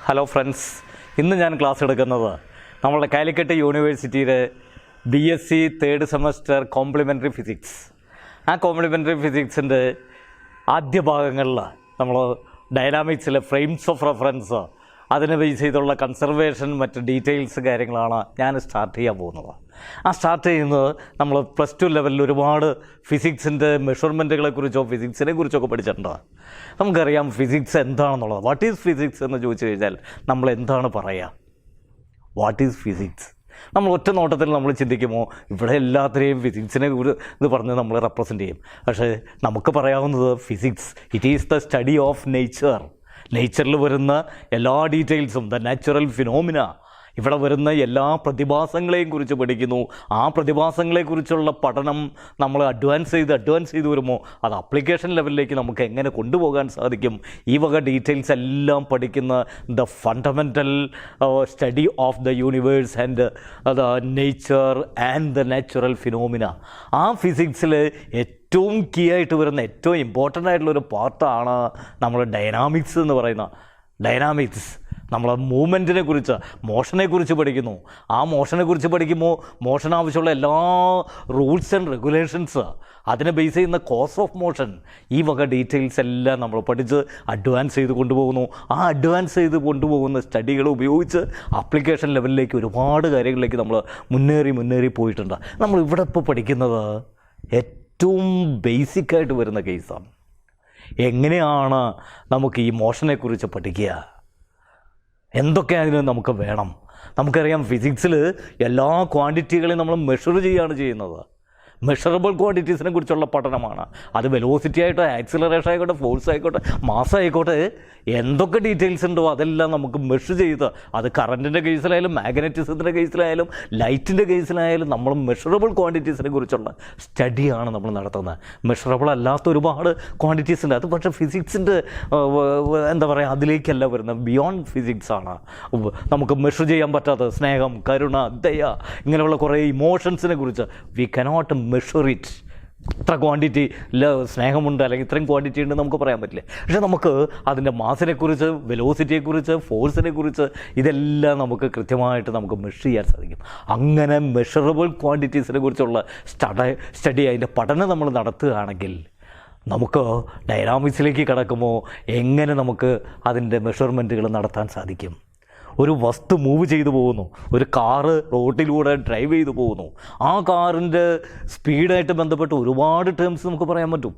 Hello friends, ഇന്ന് ഞാൻ class എടുക്കുന്നത് നമ്മളുടെ കാലിക്കറ്റ് യൂണിവേഴ്സിറ്റിയിലെ BSc third semester complementary physics. ആ കോംപ്ലിമെൻ്ററി ഫിസിക്സിൻ്റെ ആദ്യ ഭാഗങ്ങളിൽ നമ്മൾ ഡൈനാമിക്സിലെ ഫ്രെയിംസ് ഓഫ് റെഫറൻസ്, അതിനെ ബേസ് ചെയ്തുള്ള കൺസർവേഷൻ, മറ്റ് ഡീറ്റെയിൽസ് കാര്യങ്ങളാണ് ഞാൻ സ്റ്റാർട്ട് ചെയ്യാൻ പോകുന്നത്. ആ സ്റ്റാർട്ട് ചെയ്യുന്നത് നമ്മൾ +2 ലെവലിൽ ഒരുപാട് ഫിസിക്സിൻ്റെ മെഷർമെൻറ്റുകളെക്കുറിച്ചോ ഫിസിക്സിനെ കുറിച്ചൊക്കെ പഠിച്ചിട്ടുണ്ട്. നമുക്കറിയാം ഫിസിക്സ് എന്താണെന്നുള്ളത്. വാട്ട് ഈസ് ഫിസിക്സ് എന്ന് ചോദിച്ചു കഴിഞ്ഞാൽ നമ്മൾ എന്താണ് പറയുക? What is physics? നമ്മൾ ഒറ്റ നോട്ടത്തിൽ നമ്മൾ ചിന്തിക്കുമോ ഇവിടെ എല്ലാത്തിനെയും ഫിസിക്സിനെ ഇത് പറഞ്ഞ് നമ്മൾ റെപ്രസെൻ്റ് ചെയ്യും. പക്ഷേ നമുക്ക് പറയാവുന്നത് physics it is the study of നേച്ചറിൽ വരുന്ന എല്ലാ ഡീറ്റെയിൽസും, ദ നാച്ചുറൽ ഫിനോമിന, ഇവിടെ വരുന്ന എല്ലാ പ്രതിഭാസങ്ങളെയും കുറിച്ച് പഠിക്കുന്നു. ആ പ്രതിഭാസങ്ങളെക്കുറിച്ചുള്ള പഠനം നമ്മൾ അഡ്വാൻസ് ചെയ്ത് വരുമ്പോൾ അത് ആപ്ലിക്കേഷൻ ലെവലിലേക്ക് നമുക്ക് എങ്ങനെ കൊണ്ടുപോകാൻ സാധിക്കും? ഈ വക ഡീറ്റെയിൽസ് എല്ലാം പഠിക്കുന്ന the fundamental study of the universe and the nature and the natural phenomena. ആ ഫിസിക്സിൽ ഏറ്റവും കീ ആയിട്ട് വരുന്ന, ഏറ്റവും ഇമ്പോർട്ടൻ്റ് ആയിട്ടുള്ളൊരു പാർട്ടാണ് നമ്മൾ ഡൈനാമിക്സ് എന്ന് പറയുന്ന. ഡൈനാമിക്സ് നമ്മൾ മൂവ്മെൻറ്റിനെ കുറിച്ച്, മോഷനെക്കുറിച്ച് പഠിക്കുന്നു. ആ മോഷനെക്കുറിച്ച് പഠിക്കുമ്പോൾ മോഷൻ ആവശ്യമുള്ള എല്ലാ റൂൾസ് ആൻഡ് റെഗുലേഷൻസ്, അതിനെ ബേസ് ചെയ്യുന്ന കോസ് ഓഫ് മോഷൻ, ഈ വക ഡീറ്റെയിൽസ് എല്ലാം നമ്മൾ പഠിച്ച് അഡ്വാൻസ് ചെയ്ത് കൊണ്ടുപോകുന്നു. ആ അഡ്വാൻസ് ചെയ്ത് കൊണ്ടുപോകുന്ന സ്റ്റഡികൾ ഉപയോഗിച്ച് ആപ്ലിക്കേഷൻ ലെവലിലേക്ക് ഒരുപാട് കാര്യങ്ങളിലേക്ക് നമ്മൾ മുന്നേറി പോയിട്ടുണ്ട്. നമ്മൾ ഇവിടെ ഇപ്പോൾ പഠിക്കുന്നത് ഏറ്റവും ബേസിക്കായിട്ട് വരുന്ന കേസാണ്. എങ്ങനെയാണ് നമുക്ക് ഈ മോഷനെക്കുറിച്ച് പഠിക്കുക? എന്തൊക്കെ അതിന് നമുക്ക് വേണം? നമുക്കറിയാം ഫിസിക്സിൽ എല്ലാ ക്വാണ്ടിറ്റികളെയും നമ്മൾ മെഷർ ചെയ്യുകയാണ് ചെയ്യുന്നത്. മെഷറബിൾ ക്വാണ്ടിറ്റീസിനെ കുറിച്ചുള്ള പഠനമാണ്. അത് വെലോസിറ്റി ആയിക്കോട്ടെ, ആക്സിലറേഷൻ ആയിക്കോട്ടെ, ഫോഴ്സ് ആയിക്കോട്ടെ, മാസ് ആയിക്കോട്ടെ, എന്തൊക്കെ ഡീറ്റെയിൽസ് ഉണ്ടോ അതെല്ലാം നമുക്ക് മെഷർ ചെയ്ത്, അത് കറൻറ്റിൻ്റെ കേസിലായാലും മാഗ്നറ്റിസത്തിൻ്റെ കേസിലായാലും ലൈറ്റിൻ്റെ കേസിലായാലും നമ്മൾ മെഷറബിൾ ക്വാണ്ടിറ്റീസിനെ കുറിച്ചുള്ള സ്റ്റഡിയാണ് നമ്മൾ നടത്തുന്നത്. മെഷറബിൾ അല്ലാത്ത ഒരുപാട് ക്വാണ്ടിറ്റീസ് ഉണ്ട്. അത് പക്ഷേ ഫിസിക്സിൻ്റെ എന്താ പറയുക, അതിലേക്കല്ല വരുന്നത്, ബിയോണ്ട് ഫിസിക്സ് ആണ്. നമുക്ക് മെഷർ ചെയ്യാൻ പറ്റാത്ത സ്നേഹം, കരുണ, ദയ, ഇങ്ങനെയുള്ള കുറേ ഇമോഷൻസിനെ കുറിച്ച് വി കനോട്ട് മെഷർ ഇറ്റ്. ഇത്ര ക്വാണ്ടിറ്റി സ്നേഹമുണ്ട് അല്ലെങ്കിൽ ഇത്രയും ക്വാണ്ടിറ്റി ഉണ്ട് നമുക്ക് പറയാൻ പറ്റില്ല. പക്ഷേ നമുക്ക് അതിൻ്റെ മാസിനെക്കുറിച്ച്, വെലോസിറ്റിയെക്കുറിച്ച്, ഫോഴ്സിനെക്കുറിച്ച് ഇതെല്ലാം നമുക്ക് കൃത്യമായിട്ട് നമുക്ക് മെഷർ ചെയ്യാൻ സാധിക്കും. അങ്ങനെ മെഷറബിൾ ക്വാണ്ടിറ്റീസിനെ കുറിച്ചുള്ള സ്റ്റഡി, അതിൻ്റെ പഠനം നമ്മൾ നടത്തുകയാണെങ്കിൽ നമുക്ക് ഡൈനാമിക്സിലേക്ക് കടക്കുമ്പോൾ എങ്ങനെ നമുക്ക് അതിൻ്റെ മെഷർമെൻറ്റുകൾ നടത്താൻ സാധിക്കും? ഒരു വസ്തു മൂവ് ചെയ്തു പോകുന്നു, ഒരു കാറ് റോഡിലൂടെ ഡ്രൈവ് ചെയ്തു പോകുന്നു. ആ കാറിൻ്റെ സ്പീഡായിട്ട് ബന്ധപ്പെട്ട് ഒരുപാട് ടേംസ് നമുക്ക് പറയാൻ പറ്റും.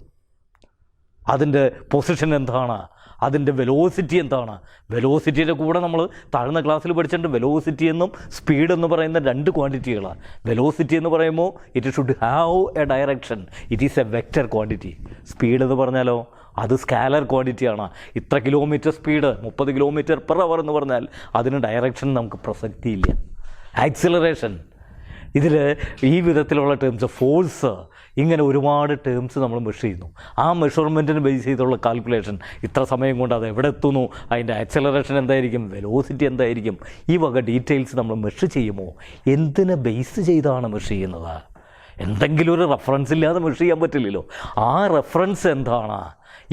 അതിൻ്റെ പൊസിഷൻ എന്താണ്, അതിൻ്റെ വെലോസിറ്റി എന്താണ്? വെലോസിറ്റിയുടെ കൂടെ നമ്മൾ താഴ്ന്ന ക്ലാസ്സിൽ പഠിച്ചിട്ടുണ്ട്. വെലോസിറ്റി എന്നും സ്പീഡ് എന്ന് പറയുന്ന രണ്ട് ക്വാണ്ടിറ്റികളാണ്. വെലോസിറ്റി എന്ന് പറയുമ്പോൾ it should have A direction, it is A vector quantity. Speed എന്ന് പറഞ്ഞാലോ അത് സ്കാലർ ക്വാണ്ടിറ്റിയാണ്. ഇത്ര കിലോമീറ്റർ സ്പീഡ്, 30 km/h എന്ന് പറഞ്ഞാൽ അതിന് ഡയറക്ഷൻ നമുക്ക് പ്രസക്തിയില്ല. ആക്സിലറേഷൻ, ഇതിൽ ഈ വിധത്തിലുള്ള ടേംസ്, ഫോഴ്സ്, ഇങ്ങനെ ഒരുപാട് ടേംസ് നമ്മൾ മെഷർ ചെയ്യുന്നു. ആ മെഷർമെൻറ്റിന് ബേസ് ചെയ്തുള്ള കാൽക്കുലേഷൻ, ഇത്ര സമയം കൊണ്ട് അത് എവിടെ എത്തുന്നു, അതിൻ്റെ ആക്സിലറേഷൻ എന്തായിരിക്കും, വെലോസിറ്റി എന്തായിരിക്കും, ഈ വക ഡീറ്റെയിൽസ് നമ്മൾ മെഷർ ചെയ്യുമോ? എന്തിനെ ബേസ് ചെയ്താണ് മെഷർ ചെയ്യുന്നത്? എന്തെങ്കിലും ഒരു റെഫറൻസ് ഇല്ലാതെ മെഷർ ചെയ്യാൻ പറ്റില്ലല്ലോ. ആ റെഫറൻസ് എന്താണ്?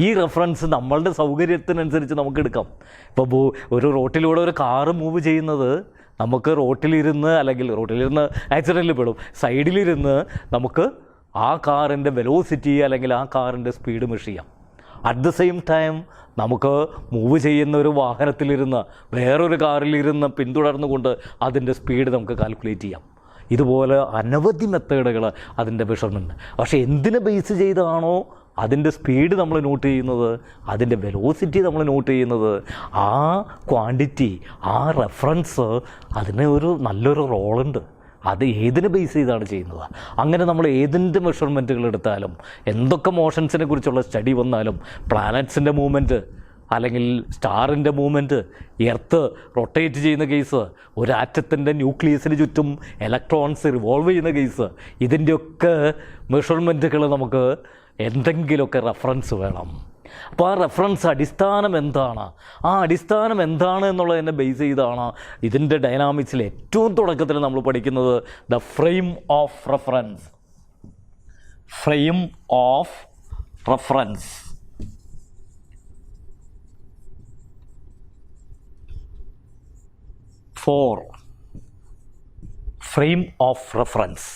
ഈ റെഫറൻസ് നമ്മളുടെ സൗകര്യത്തിനനുസരിച്ച് നമുക്ക് എടുക്കാം. ഇപ്പോൾ ഒരു റോട്ടിലൂടെ ഒരു കാറ് മൂവ് ചെയ്യുന്നത് നമുക്ക് റോട്ടിലിരുന്ന് ആക്സിഡൻറ്റിൽ പെടും. സൈഡിലിരുന്ന് നമുക്ക് ആ കാറിൻ്റെ വെലോസിറ്റി അല്ലെങ്കിൽ ആ കാറിൻ്റെ സ്പീഡ് മെഷർ ചെയ്യാം. അറ്റ് ദ സെയിം ടൈം നമുക്ക് മൂവ് ചെയ്യുന്ന ഒരു വാഹനത്തിലിരുന്ന് വേറൊരു കാറിലിരുന്ന് പിന്തുടർന്നുകൊണ്ട് അതിൻ്റെ സ്പീഡ് നമുക്ക് കാൽക്കുലേറ്റ് ചെയ്യാം. ഇതുപോലെ അനവധി മെത്തേഡുകൾ അതിൻ്റെ മെഷർമെൻറ്റ്. പക്ഷേ എന്തിനെ ബേസ് ചെയ്താണോ അതിൻ്റെ സ്പീഡ് നമ്മൾ നോട്ട് ചെയ്യുന്നത്, അതിൻ്റെ വെലോസിറ്റി നമ്മൾ നോട്ട് ചെയ്യുന്നത്, ആ ക്വാണ്ടിറ്റി, ആ റെഫറൻസ്, അതിന് നല്ലൊരു റോളുണ്ട്. അത് ഏതിനെ ബേസ് ചെയ്താണ് ചെയ്യുന്നത്? അങ്ങനെ നമ്മൾ ഏതിൻ്റെ മെഷർമെൻറ്റുകൾ എടുത്താലും, എന്തൊക്കെ മോഷൻസിനെ കുറിച്ചുള്ള സ്റ്റഡി വന്നാലും, പ്ലാനറ്റ്സിൻ്റെ മൂവ്മെൻറ്റ് അല്ലെങ്കിൽ സ്റ്റാറിൻ്റെ മൂവ്മെൻറ്റ്, എർത്ത് റൊട്ടേറ്റ് ചെയ്യുന്ന കേസ്, ഒരു ആറ്റത്തിൻ്റെ ന്യൂക്ലിയസിന് ചുറ്റും ഇലക്ട്രോൺസ് റിവോൾവ് ചെയ്യുന്ന കേസ്, ഇതിൻ്റെയൊക്കെ മെഷർമെൻറ്റുകൾ നമുക്ക് എന്തെങ്കിലുമൊക്കെ റെഫറൻസ് വേണം. അപ്പോൾ ആ റെഫറൻസ് അടിസ്ഥാനം എന്താണ്? ആ അടിസ്ഥാനം എന്താണ് എന്നുള്ളതിനെ ബേസ് ചെയ്താണ് ഇതിൻ്റെ ഡൈനാമിക്സിൽ ഏറ്റവും തുടക്കത്തിൽ നമ്മൾ പഠിക്കുന്നത് the frame of reference. Frame of reference four frame of reference.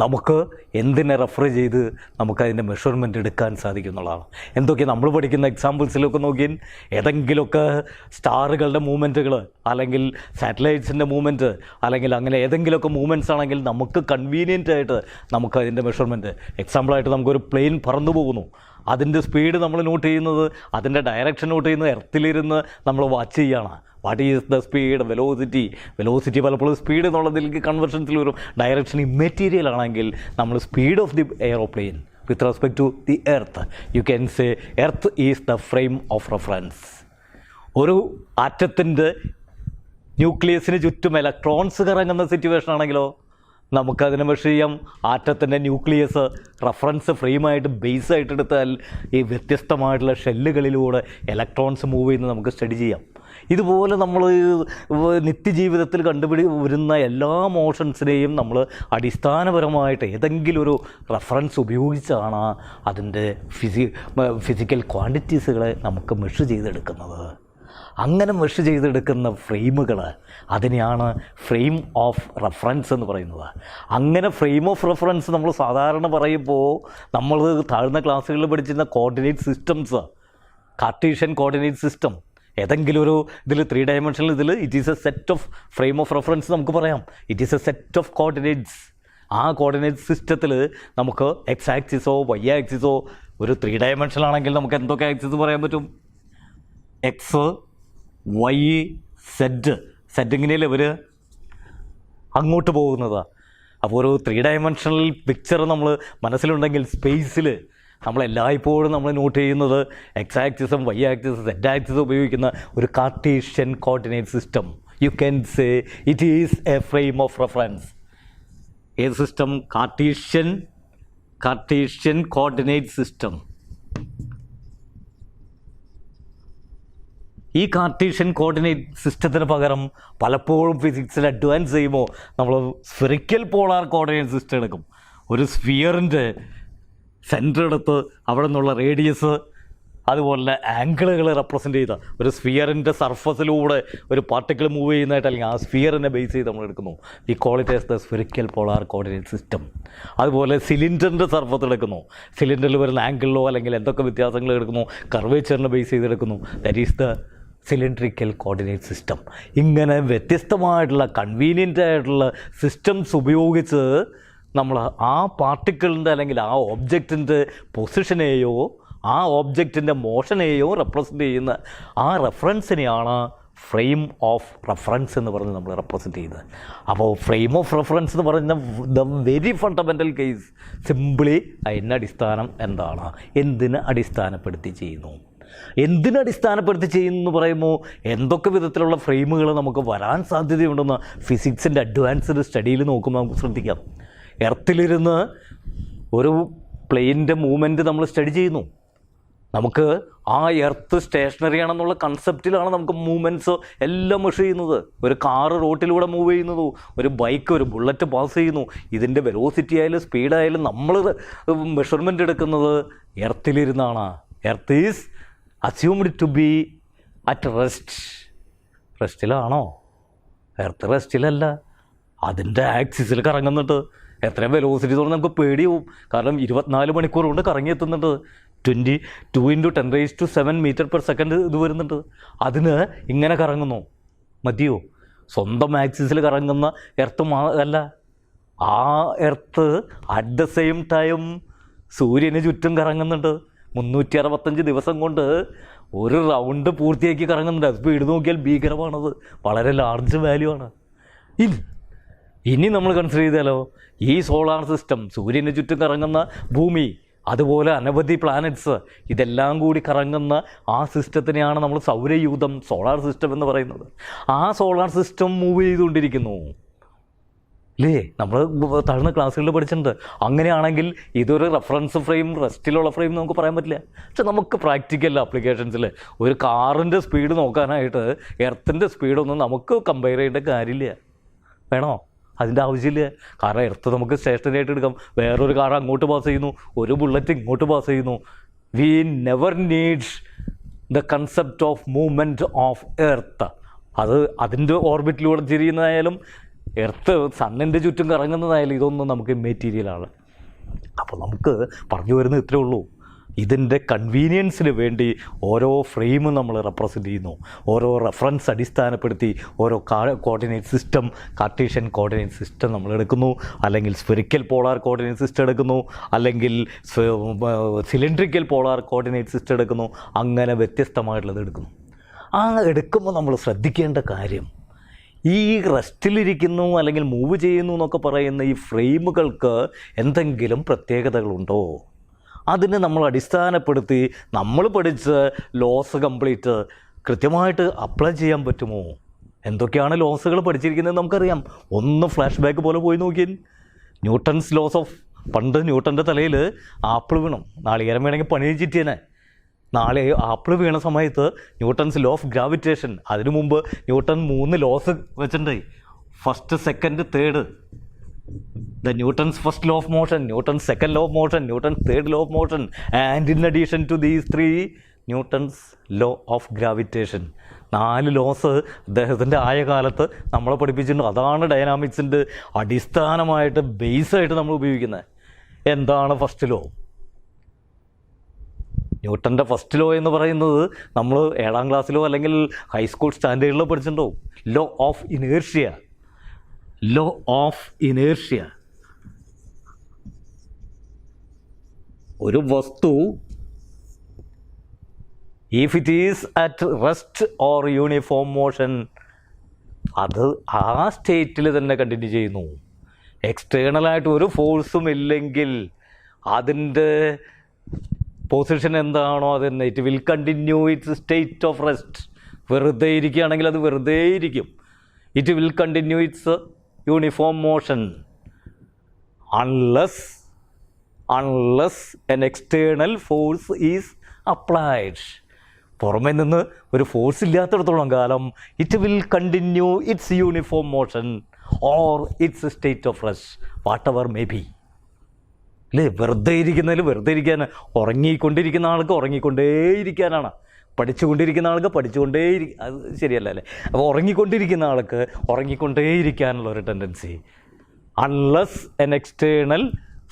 നമുക്ക് എന്തിനെ റെഫർ ചെയ്ത് നമുക്കതിൻ്റെ മെഷർമെൻറ്റ് എടുക്കാൻ സാധിക്കും എന്നുള്ളതാണ്. എന്തൊക്കെ നമ്മൾ പഠിക്കുന്ന എക്സാമ്പിൾസിലൊക്കെ നോക്കിയാൽ ഏതെങ്കിലുമൊക്കെ സ്റ്റാറുകളുടെ മൂവ്മെൻറ്റുകൾ അല്ലെങ്കിൽ സാറ്റലൈറ്റ്സിൻ്റെ മൂവ്മെൻറ്റ് അല്ലെങ്കിൽ അങ്ങനെ ഏതെങ്കിലുമൊക്കെ മൂവ്മെൻറ്റ്സ് ആണെങ്കിൽ നമുക്ക് കൺവീനിയൻ്റ് ആയിട്ട് നമുക്കതിൻ്റെ മെഷർമെൻറ്റ്, എക്സാമ്പിളായിട്ട് നമുക്കൊരു പ്ലെയിൻ പറന്നു പോകുന്നു, അതിൻ്റെ സ്പീഡ് നമ്മൾ നോട്ട് ചെയ്യുന്നത്, അതിൻ്റെ ഡയറക്ഷൻ നോട്ട് ചെയ്യുന്നത് എർത്തിലിരുന്ന് നമ്മൾ വാച്ച് ചെയ്യുകയാണ്. What is the speed, velocity പലപ്പോഴും സ്പീഡ് എന്നുള്ളതിലേക്ക് കൺവെർഷൻസിൽ വരും. ഡയറക്ഷൻ ഇമ്മെറ്റീരിയൽ ആണെങ്കിൽ നമ്മൾ speed of the aeroplane with respect to the earth, you can say earth is the frame of reference. ഒരു ആറ്റത്തിൻ്റെ ന്യൂക്ലിയസിന് ചുറ്റും ഇലക്ട്രോൺസ് കറങ്ങുന്ന സിറ്റുവേഷൻ ആണെങ്കിലോ നമുക്കതിനെ മെഷർ ചെയ്യാം. ആറ്റത്തിൻ്റെ ന്യൂക്ലിയസ് റഫറൻസ് ഫ്രെയിമായിട്ട് ബേസായിട്ട് എടുത്താൽ ഈ വ്യത്യസ്തമായിട്ടുള്ള ഷെല്ലുകളിലൂടെ ഇലക്ട്രോൺസ് മൂവ് ചെയ്യുന്നത് നമുക്ക് സ്റ്റഡി ചെയ്യാം. ഇതുപോലെ നമ്മൾ നിത്യജീവിതത്തിൽ വരുന്ന എല്ലാ മോഷൻസിനെയും നമ്മൾ അടിസ്ഥാനപരമായിട്ട് ഏതെങ്കിലും ഒരു റെഫറൻസ് ഉപയോഗിച്ചാണ് അതിൻ്റെ ഫിസിക്കൽ ക്വാണ്ടിറ്റീസുകളെ നമുക്ക് മെഷർ ചെയ്തെടുക്കുന്നത്. അങ്ങനെ മെഷർ ചെയ്തെടുക്കുന്ന ഫ്രെയിമുകൾ, അതിനെയാണ് ഫ്രെയിം ഓഫ് റെഫറൻസ് എന്ന് പറയുന്നത്. അങ്ങനെ ഫ്രെയിം ഓഫ് റെഫറൻസ് നമ്മൾ സാധാരണ പറയുമ്പോൾ നമ്മൾ താഴ്ന്ന ക്ലാസ്സുകളിൽ പഠിച്ചിരുന്ന coordinate systems, Cartesian coordinate system, ഏതെങ്കിലും ഒരു ഇതിൽ 3 ഡയമെൻഷനിൽ ഇതിൽ it is A set of frame of reference നമുക്ക് പറയാം. It is A set of coordinates. ആ കോർഡിനേറ്റ് സിസ്റ്റത്തിൽ നമുക്ക് എക്സ് ആക്സിസോ വൈ ആക്സിസോ, ഒരു 3 ഡയമെൻഷനാണെങ്കിൽ നമുക്ക് എന്തൊക്കെ ആക്സിസ് പറയാൻ പറ്റും? എക്സ്, വൈ, സെഡ് ഇങ്ങനെയല്ലേ ഇവർ അങ്ങോട്ട് പോകുന്നതാണ്. അപ്പോൾ ഒരു 3 ഡയമെൻഷണൽ പിക്ചർ നമ്മൾ മനസ്സിലുണ്ടെങ്കിൽ സ്പേസിൽ നമ്മളെല്ലായ്പ്പോഴും നമ്മൾ നോട്ട് ചെയ്യുന്നത് എക്സ് ആക്സിസും വൈ ആക്സിസും സെഡ് ആക്സിസും ഉപയോഗിക്കുന്ന ഒരു Cartesian coordinate system. You can say it is A frame of reference. ഏത് സിസ്റ്റം? Cartesian coordinate system. ഈ കാർട്ടീഷ്യൻ കോർഡിനേറ്റ് സിസ്റ്റത്തിന് പകരം പലപ്പോഴും ഫിസിക്സിൽ അഡ്വാൻസ് ചെയ്യുമ്പോൾ നമ്മൾ സ്ഫെറിക്കൽ പോളാർ കോർഡിനേറ്റ് സിസ്റ്റം എടുക്കും. ഒരു സ്ഫിയറിൻ്റെ സെൻറ്റർ എടുത്ത് അവിടെ നിന്നുള്ള റേഡിയസ് അതുപോലെ ആംഗിളുകൾ റെപ്രസെൻ്റ് ചെയ്ത ഒരു സ്ഫിയറിൻ്റെ സർഫസിലൂടെ ഒരു പാർട്ടിക്കിൾ മൂവ് ചെയ്യുന്നതായിട്ട് അല്ലെങ്കിൽ ആ സ്ഫിയറിനെ ബേസ് ചെയ്ത് നമ്മൾ എടുക്കുന്നു. We call it as the spherical polar coordinate system. അതുപോലെ സിലിണ്ടറിൻ്റെ സർഫസ് എടുക്കുന്നു, സിലിണ്ടറിൽ വരുന്ന ആംഗിളിലോ അല്ലെങ്കിൽ എന്തൊക്കെ വ്യത്യാസങ്ങൾ എടുക്കുന്നു, കർവേച്ചറിനെ ബേസ് ചെയ്തെടുക്കുന്നു. That is the cylindrical coordinate system. ഇങ്ങനെ വ്യത്യസ്തമായിട്ടുള്ള കൺവീനിയൻ്റ് ആയിട്ടുള്ള സിസ്റ്റംസ് ഉപയോഗിച്ച് നമ്മൾ ആ പാർട്ടിക്കിളിൻ്റെ അല്ലെങ്കിൽ ആ ഒബ്ജക്റ്റിൻ്റെ പൊസിഷനെയോ ആ ഒബ്ജക്റ്റിൻ്റെ മോഷനെയോ റെപ്രസെൻ്റ് ചെയ്യുന്ന ആ റെഫറൻസിനെയാണ് ഫ്രെയിം ഓഫ് റെഫറൻസ് എന്ന് പറഞ്ഞ് നമ്മൾ റെപ്രസെൻ്റ് ചെയ്യുന്നത്. അപ്പോൾ ഫ്രെയിം ഓഫ് റെഫറൻസ് എന്ന് പറയുന്ന the very fundamental case simply അതിൻ്റെ അടിസ്ഥാനം എന്താണ്, എന്തിനെ അടിസ്ഥാനപ്പെടുത്തി ചെയ്യുന്നു. എന്തിനടിസ്ഥാനപ്പെടുത്തി ചെയ്യുന്നു പറയുമ്പോൾ എന്തൊക്കെ വിധത്തിലുള്ള ഫ്രെയിമുകൾ നമുക്ക് വരാൻ സാധ്യതയുണ്ടെന്ന് ഫിസിക്സിൻ്റെ അഡ്വാൻസ്ഡ് സ്റ്റഡിയിൽ നോക്കുമ്പോൾ നമുക്ക് ശ്രദ്ധിക്കാം. എർത്തിലിരുന്ന് ഒരു പ്ലെയിനിൻ്റെ മൂവ്മെൻറ്റ് നമ്മൾ സ്റ്റഡി ചെയ്യുന്നു. നമുക്ക് ആ എർത്ത് സ്റ്റേഷനറി ആണെന്നുള്ള കൺസെപ്റ്റിലാണ് നമുക്ക് മൂവ്മെൻറ്റ്സ് എല്ലാം മെഷർ ചെയ്യുന്നത്. ഒരു കാറ് റോട്ടിലൂടെ മൂവ് ചെയ്യുന്നതോ, ഒരു ബൈക്ക്, ഒരു ബുള്ളറ്റ് പാസ് ചെയ്യുന്നു, ഇതിൻ്റെ വെലോസിറ്റി ആയാലും സ്പീഡായാലും നമ്മൾ മെഷർമെൻ്റ് എടുക്കുന്നത് എർത്തിലിരുന്നാണ്. Earth is assumed to be at റെസ്റ്റിലാണോ? എർത്ത് റെസ്റ്റിലല്ല, അതിൻ്റെ ആക്സിസിൽ കറങ്ങുന്നുണ്ട്. എത്രയും വെലോസിറ്റി തോന്നുന്നു നമുക്ക് പേടിയാവും. കാരണം 24 മണിക്കൂർ കൊണ്ട് കറങ്ങിയെത്തുന്നുണ്ട്. 22 × 10⁻⁷ മീറ്റർ/സെക്കൻഡ് ഇത് വരുന്നുണ്ട്. അതിന് ഇങ്ങനെ കറങ്ങുന്നു, മതിയോ? സ്വന്തം ആക്സിസിൽ കറങ്ങുന്ന എർത്ത് അല്ല, ആ earth at the same time സൂര്യന് ചുറ്റും കറങ്ങുന്നുണ്ട്. 365 ദിവസം കൊണ്ട് ഒരു റൗണ്ട് പൂർത്തിയാക്കി കറങ്ങുന്നുണ്ട്. സ്പീഡ് നോക്കിയാൽ ഭീകരമാണത്, വളരെ ലാർജ് വാല്യൂ ആണ്. ഇനി നമ്മൾ കൺസിഡർ ചെയ്താലോ, ഈ സോളാർ സിസ്റ്റം, സൂര്യന് ചുറ്റും കറങ്ങുന്ന ഭൂമി, അതുപോലെ അനവധി പ്ലാനറ്റ്സ്, ഇതെല്ലാം കൂടി കറങ്ങുന്ന ആ സിസ്റ്റത്തിനെയാണ് നമ്മൾ സൗരയൂഥം, സോളാർ സിസ്റ്റം എന്ന് പറയുന്നത്. ആ സോളാർ സിസ്റ്റം മൂവ് ചെയ്തുകൊണ്ടിരിക്കുന്നു അല്ലേ? നമ്മൾ താഴ്ന്ന ക്ലാസ്സുകളിൽ പഠിച്ചിട്ടുണ്ട്. അങ്ങനെയാണെങ്കിൽ ഇതൊരു റെഫറൻസ് ഫ്രെയിം, റെസ്റ്റിലുള്ള ഫ്രെയിം നമുക്ക് പറയാൻ പറ്റില്ല. പക്ഷെ നമുക്ക് പ്രാക്ടിക്കൽ ആപ്ലിക്കേഷൻസിൽ ഒരു കാറിൻ്റെ സ്പീഡ് നോക്കാനായിട്ട് എർത്തിൻ്റെ സ്പീഡൊന്നും നമുക്ക് കമ്പയർ ചെയ്യേണ്ട കാര്യമില്ല. വേണോ? അതിൻ്റെ ആവശ്യമില്ല. കാരണം എർത്ത് നമുക്ക് സ്റ്റേഷനറി ആയിട്ട് എടുക്കാം. വേറൊരു കാർ അങ്ങോട്ട് പാസ് ചെയ്യുന്നു, ഒരു ബുള്ളറ്റ് ഇങ്ങോട്ട് പാസ് ചെയ്യുന്നു. We never needs the concept of movement of earth. അത് അതിൻ്റെ ഓർബിറ്റിലൂടെ തിരിയുന്നതായാലും എർത്ത് സണ്ണിൻ്റെ ചുറ്റും കറങ്ങുന്നതായാലും ഇതൊന്നും നമുക്ക് മെറ്റീരിയലാണ്. അപ്പോൾ നമുക്ക് പറഞ്ഞു വരുന്നത് ഇത്രയേ ഉള്ളൂ. ഇതിൻ്റെ കൺവീനിയൻസിന് വേണ്ടി ഓരോ ഫ്രെയിമും നമ്മൾ റെപ്രസെൻ്റ് ചെയ്യുന്നു. ഓരോ റെഫറൻസ് അടിസ്ഥാനപ്പെടുത്തി ഓരോ coordinate system, Cartesian coordinate system നമ്മൾ എടുക്കുന്നു, അല്ലെങ്കിൽ സ്ഫെറിക്കൽ പോളാർ കോർഡിനേറ്റ് സിസ്റ്റം എടുക്കുന്നു, അല്ലെങ്കിൽ സിലിണ്ട്രിക്കൽ പോളാർ കോർഡിനേറ്റ് സിസ്റ്റം എടുക്കുന്നു. അങ്ങനെ വ്യത്യസ്തമായിട്ടുള്ളത് എടുക്കുന്നു. ആ എടുക്കുമ്പോൾ നമ്മൾ ശ്രദ്ധിക്കേണ്ട കാര്യം, ഈ റെസ്റ്റിലിരിക്കുന്നു അല്ലെങ്കിൽ മൂവ് ചെയ്യുന്നു എന്നൊക്കെ പറയുന്ന ഈ ഫ്രെയിമുകൾക്ക് എന്തെങ്കിലും പ്രത്യേകതകളുണ്ടോ? അതിന് നമ്മൾ അടിസ്ഥാനപ്പെടുത്തി നമ്മൾ പഠിച്ച ലോസ് കംപ്ലീറ്റ് കൃത്യമായിട്ട് അപ്ലൈ ചെയ്യാൻ പറ്റുമോ? എന്തൊക്കെയാണ് ലോസുകൾ പഠിച്ചിരിക്കുന്നത് നമുക്കറിയാം. ഒന്ന് ഫ്ലാഷ് ബാക്ക് പോലെ പോയി നോക്കിയാൽ ന്യൂട്ടൺസ് ലോസ് ഓഫ്, പണ്ട് ന്യൂട്ടൻ്റെ തലയിൽ ആപ്പിൾ വീണം, നാളികേരം വേണമെങ്കിൽ പണി ചിറ്റിയനെ. നാളെ ആപ്പിൾ വീണ സമയത്ത് ന്യൂട്ടൺസ് ലോ ഓഫ് ഗ്രാവിറ്റേഷൻ, അതിനു മുമ്പ് ന്യൂട്ടൺ 3 ലോസ് വെച്ചിട്ടുണ്ടായി. First, second, third. The Newton's first law of motion, Newton's second law of motion, Newton's third law of motion, and in addition to these 3, Newton's law of gravitation. 4 loss അദ്ദേഹത്തിൻ്റെ ആയ കാലത്ത് നമ്മളെ പഠിപ്പിച്ചിട്ടുണ്ട്. അതാണ് ഡൈനാമിക്സിൻ്റെ അടിസ്ഥാനമായിട്ട് ബേസായിട്ട് നമ്മൾ ഉപയോഗിക്കുന്നത്. എന്താണ് ഫസ്റ്റ് ലോ? ന്യൂട്ടൻ്റെ ഫസ്റ്റ് ലോ എന്ന് പറയുന്നത് നമ്മൾ 7ാം ക്ലാസ്സിലോ അല്ലെങ്കിൽ ഹൈസ്കൂൾ സ്റ്റാൻഡേർഡിലോ പഠിച്ചിട്ടുണ്ടാവും. Law of inertia. Law of inertia. ഒരു വസ്തു if it is at rest or uniform motion, അത് ആ സ്റ്റേറ്റിൽ തന്നെ കണ്ടിന്യൂ ചെയ്യുന്നു. എക്സ്റ്റേണലായിട്ട് ഒരു ഫോഴ്സും ഇല്ലെങ്കിൽ അതിൻ്റെ പൊസിഷൻ എന്താണോ അത് തന്നെ it will continue it's state of rest. വെറുതെ ഇരിക്കുകയാണെങ്കിൽ അത് വെറുതെ ഇരിക്കും. It will continue it's uniform motion unless an external force is applied. പുറമെ നിന്ന് ഒരു ഫോഴ്സ് ഇല്ലാത്തിടത്തോളം കാലം it will continue it's uniform motion or it's state of rest, what ever may be. അല്ലേ? വെറുതെ ഇരിക്കുന്നതിൽ വെറുതെ ഇരിക്കാൻ, ഉറങ്ങിക്കൊണ്ടിരിക്കുന്ന ആൾക്ക് ഉറങ്ങിക്കൊണ്ടേയിരിക്കാനാണ്, പഠിച്ചുകൊണ്ടിരിക്കുന്ന ആൾക്ക് അത് ശരിയല്ല അല്ലേ? അപ്പോൾ ഉറങ്ങിക്കൊണ്ടിരിക്കുന്ന ആൾക്ക് ഉറങ്ങിക്കൊണ്ടേയിരിക്കാനുള്ള ഒരു tendency. Unless an external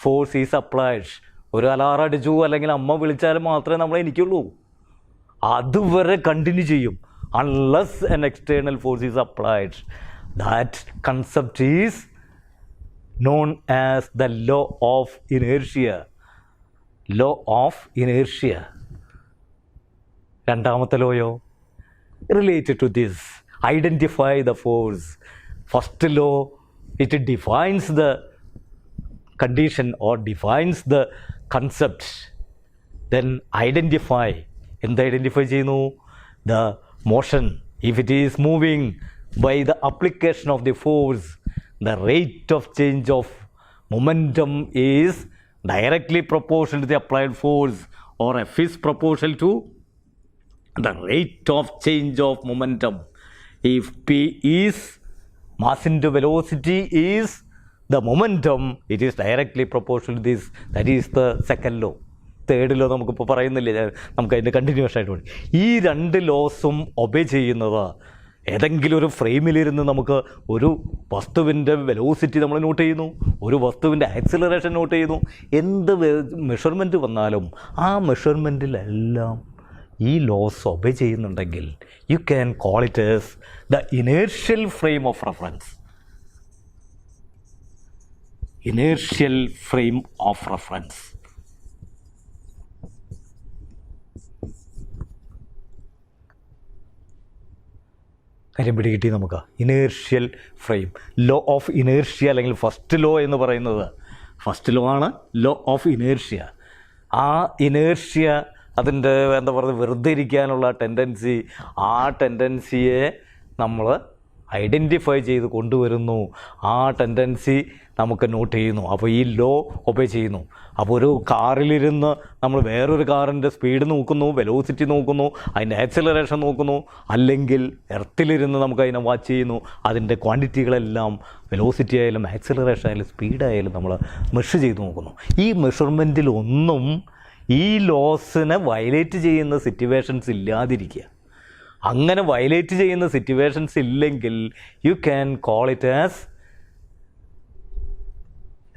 force is applied. ഒരു അലാറം അടിച്ചു അല്ലെങ്കിൽ അമ്മ വിളിച്ചാലും മാത്രമേ നമ്മൾ എനിക്കുള്ളൂ, അതുവരെ കണ്ടിന്യൂ ചെയ്യും. Unless an external force is applied. That concept is known as the law of inertia. Law of inertia. രണ്ടാമത്തെ ലോയോ related to this, identify the force. First law, it defines the condition or defines the concept. Then identify. എന്ത് identify ചെയ്യുന്നു? The motion, if it is moving by the application of the force, the rate of change of momentum is directly proportional to the applied force, or F is proportional to the rate of change of momentum. If P is mass into velocity is the momentum, it is directly proportional to this. That is the second law. Third law നമുക്കിപ്പോൾ പറയുന്നില്ല, നമുക്ക് അതിൻ്റെ continuation ആയിട്ട് വേണ്ടി. ഈ 2 ലോസും obey ചെയ്യുന്നത് ഏതെങ്കിലും ഒരു ഫ്രെയിമിലിരുന്ന് നമുക്ക് ഒരു വസ്തുവിൻ്റെ വെലോസിറ്റി നമ്മൾ നോട്ട് ചെയ്യുന്നു, ഒരു വസ്തുവിൻ്റെ ആക്സിലറേഷൻ നോട്ട് ചെയ്യുന്നു. എന്ത് മെഷർമെൻറ്റ് വന്നാലും ആ മെഷർമെൻറ്റിലെല്ലാം ഈ ലോസ് ഒബേ ചെയ്യുന്നുണ്ടെങ്കിൽ U can call it as the inertial frame of reference. Inertial frame of reference. കാര്യം പിടികിട്ടി നമുക്ക്. Inertial frame, law of inertia അല്ലെങ്കിൽ ഫസ്റ്റ് ലോ എന്ന് പറയുന്നത് ഫസ്റ്റ് ലോ ആണ്, ലോ ഓഫ് ഇനേർഷ്യ. ആ ഇനേർഷ്യ അതിൻ്റെ എന്താ പറയുക, വെറുതെ ഇരിക്കാനുള്ള ടെൻഡൻസി, ആ ടെൻഡൻസിയെ നമ്മൾ ഐഡൻറ്റിഫൈ ചെയ്ത് കൊണ്ടുവരുന്നു. ആ ടെൻഡൻസി നമുക്ക് നോട്ട് ചെയ്യുന്നു. അപ്പോൾ ഈ ലോ ഒബേ ചെയ്യുന്നു. അപ്പോൾ ഒരു കാറിലിരുന്ന് നമ്മൾ വേറൊരു കാറിൻ്റെ സ്പീഡ് നോക്കുന്നു, വെലോസിറ്റി നോക്കുന്നു, അതിൻ്റെ ആക്സിലറേഷൻ നോക്കുന്നു, അല്ലെങ്കിൽ എർത്തിലിരുന്ന് നമുക്ക് അതിനെ വാച്ച് ചെയ്യുന്നു. അതിൻ്റെ ക്വാണ്ടിറ്റികളെല്ലാം വെലോസിറ്റി ആയാലും ആക്സിലറേഷൻ ആയാലും സ്പീഡായാലും നമ്മൾ മെഷർ ചെയ്ത് നോക്കുന്നു. ഈ മെഷർമെൻറ്റിലൊന്നും ഈ ലോസിനെ വയലേറ്റ് ചെയ്യുന്ന സിറ്റുവേഷൻസ് ഇല്ലാതിരിക്കുക. അങ്ങനെ വയലേറ്റ് ചെയ്യുന്ന സിറ്റുവേഷൻസ് ഇല്ലെങ്കിൽ you can call it as